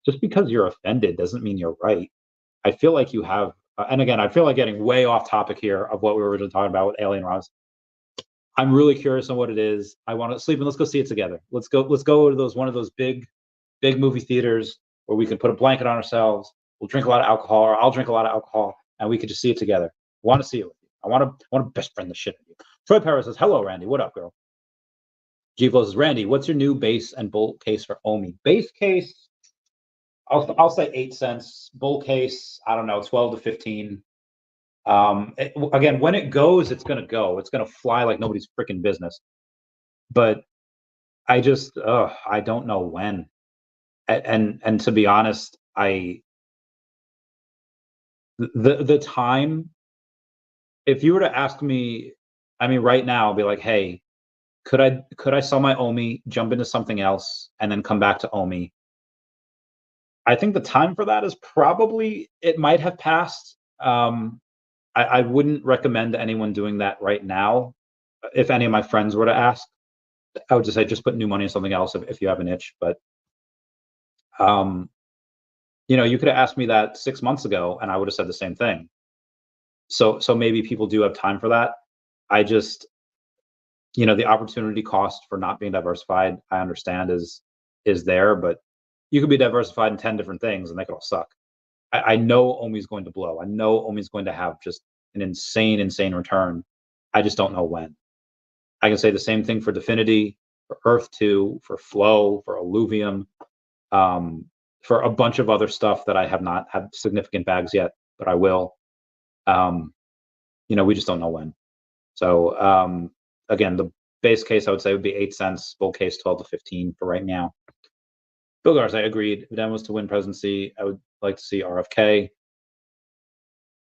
just because you're offended doesn't mean you're right. I feel like you have, and again, I feel like getting way off topic here of what we were originally talking about with Alien Ross. I'm really curious on what it is. I want to sleep and let's go see it together. Let's go to one of those big movie theaters where we can put a blanket on ourselves. We'll drink a lot of alcohol, or I'll drink a lot of alcohol, and we could just see it together. I want to see it with you. I want to best friend the shit out of you. Troy Paris says, hello, Randy. What up, girl? G Flow says, Randy, what's your new base and bull case for OMI? Base case, I'll say 8 cents. Bull case, I don't know, 12 to 15. Again, when it goes, it's gonna go. It's gonna fly like nobody's freaking business. But I just, I don't know when. And to be honest, the time. If you were to ask me, I mean, right now, I'll be like, hey, could I sell my OMI, jump into something else, and then come back to OMI? I think the time for that is probably, it might have passed. I wouldn't recommend anyone doing that right now. If any of my friends were to ask, I would just say just put new money in something else if you have an itch. But you could have asked me that 6 months ago, and I would have said the same thing. So maybe people do have time for that. I just, the opportunity cost for not being diversified, I understand is there, but you could be diversified in 10 different things and they could all suck. I know OMI is going to blow. I know OMI is going to have just an insane return. I just don't know when. I can say the same thing for Definity, for Earth 2, for Flow, for Alluvium, for a bunch of other stuff that I have not had significant bags yet, but I will. We just don't know when. So again, the base case I would say would be 8 cents, bull case 12 to 15 for right now. Bill Gars, I agreed. If Dan was to win presidency, I would like to see RFK.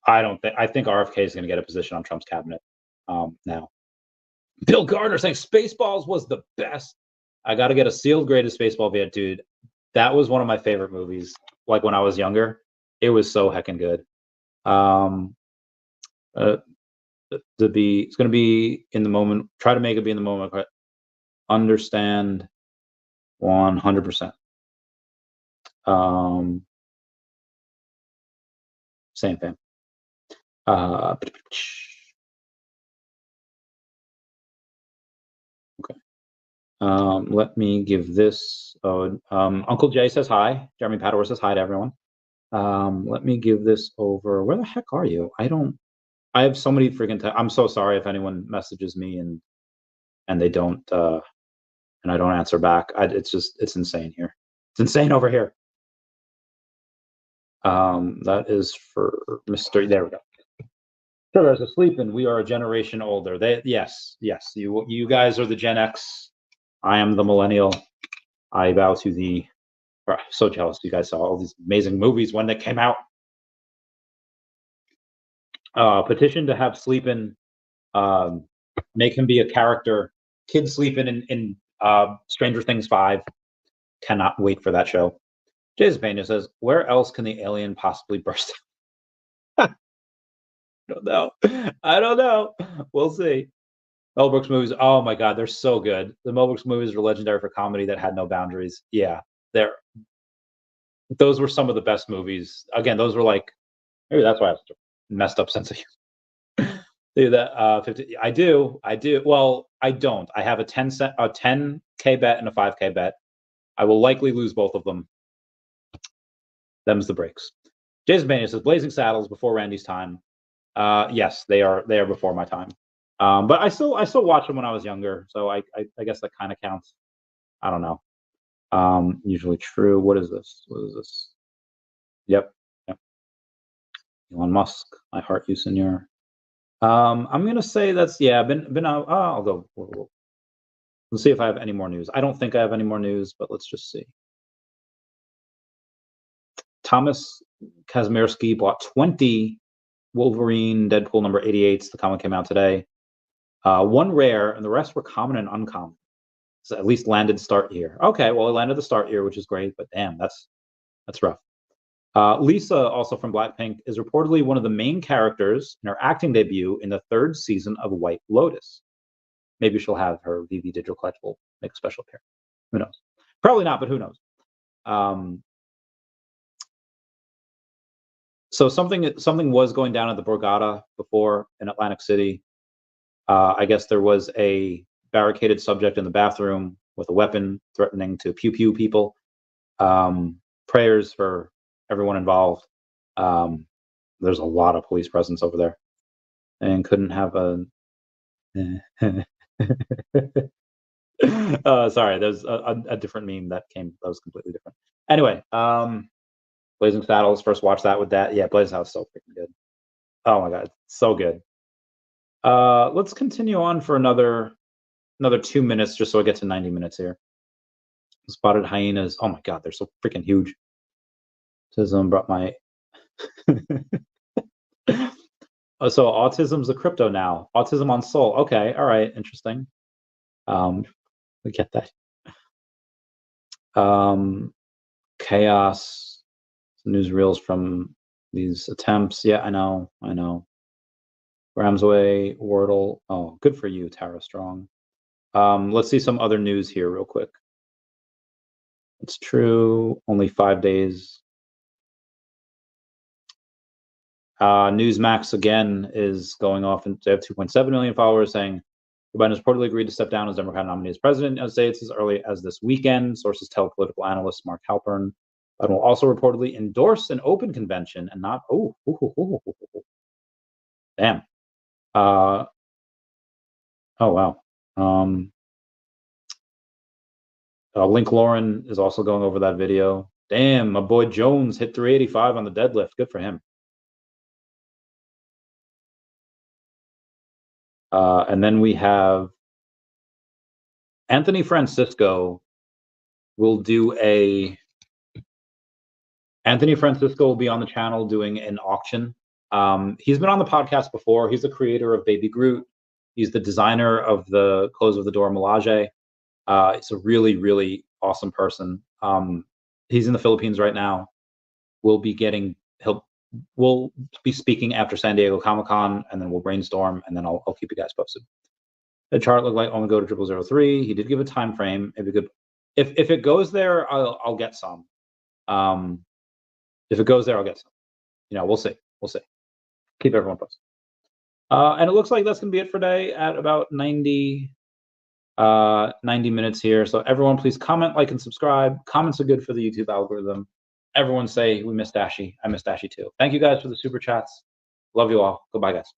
I think RFK is going to get a position on Trump's cabinet now. Bill Gardner saying Spaceballs was the best. I got to get a sealed graded Spaceball vid, dude. That was one of my favorite movies. Like when I was younger, it was so heckin' good. It's going to be in the moment. Try to make it be in the moment. But understand 100%. Same thing. Okay. Let me give this. Uncle Jay says hi. Jeremy Pador says hi to everyone. Let me give this over. Where the heck are you? I have so many freaking. I'm so sorry if anyone messages me and they don't and I don't answer back. It's insane here. It's insane over here. That is for Mr. There we go. Sugar's asleep, and we are a generation older. Yes. You guys are the Gen X. I am the millennial. I bow to the. I'm so jealous you guys saw all these amazing movies when they came out. Petition to have Sleepin, make him be a character. Kid Sleepin in Stranger Things 5. Cannot wait for that show. Jason Pena says, "Where else can the alien possibly burst?" I don't know. I don't know. We'll see. Mel Brooks movies. Oh my God, they're so good. The Mel Brooks movies are legendary for comedy that had no boundaries. Yeah, those were some of the best movies. Again, those were like, maybe that's why I have such a messed up sense of humor. Do that 50. I do. Well, I don't. I have a 10K bet and a 5K bet. I will likely lose both of them. Them's the breaks. Jason Bania says Blazing Saddles before Randy's time. Yes, they are before my time. But I still watched them when I was younger, so I guess that kind of counts. I don't know. Usually true. What is this? Yep. Elon Musk. I heart you, senor. I'm gonna say that's been out. I'll go. Let's see if I have any more news. I don't think I have any more news, but let's just see. Thomas Kazmierski bought 20 Wolverine Deadpool number 88s. The comic came out today. One rare, and the rest were common and uncommon. So at least landed start year. Okay, well, it landed the start year, which is great, but damn, that's rough. Lisa, also from Blackpink, is reportedly one of the main characters in her acting debut in the 3rd season of White Lotus. Maybe she'll have her VeVe digital collectible make a special appearance. Who knows? Probably not, but who knows? So something was going down at the Borgata before in Atlantic City. I guess there was a barricaded subject in the bathroom with a weapon threatening to pew people. Prayers for everyone involved. There's a lot of police presence over there, and couldn't have a. Sorry, there's a different meme that was completely different. Anyway, Blazing Saddles. First watch that with that. Yeah, Blazing Saddles is so freaking good. Oh my God, so good. Let's continue on for another 2 minutes, just so I get to 90 minutes here. Spotted hyenas. Oh my God, they're so freaking huge. Autism brought my. So autism's a crypto now. Autism on Sol. Okay, all right, interesting. We get that. Chaos. Newsreels from these attempts. Yeah, I know. Ramsway, Wordle. Oh, good for you, Tara Strong. Let's see some other news here real quick. It's true. Only 5 days. Newsmax again is going off, and they have 2.7 million followers saying Biden has reportedly agreed to step down as Democrat nominee as president of the United States as early as this weekend. Sources tell political analyst Mark Halpern. Biden will also reportedly endorse an open convention and not. Damn. Oh wow. Link Lauren is also going over that video. Damn, my boy Jones hit 385 on the deadlift. Good for him. And then we have Anthony Francisco will do Anthony Francisco will be on the channel doing an auction. He's been on the podcast before. He's the creator of Baby Groot. He's the designer of the Close of the Door Melage. It's a really, really awesome person. He's in the Philippines right now. We'll be speaking after San Diego Comic-Con, and then we'll brainstorm, and then I'll keep you guys posted. The chart looked like only go to 0003. He did give a time frame. Maybe good. If it goes there, I'll get some. If it goes there, I'll get some. We'll see. Keep everyone posted. And it looks like that's going to be it for today at about 90 minutes here. So everyone, please comment, like, and subscribe. Comments are good for the YouTube algorithm. Everyone say we miss Dashy. I miss Dashy too. Thank you guys for the super chats. Love you all. Goodbye, guys.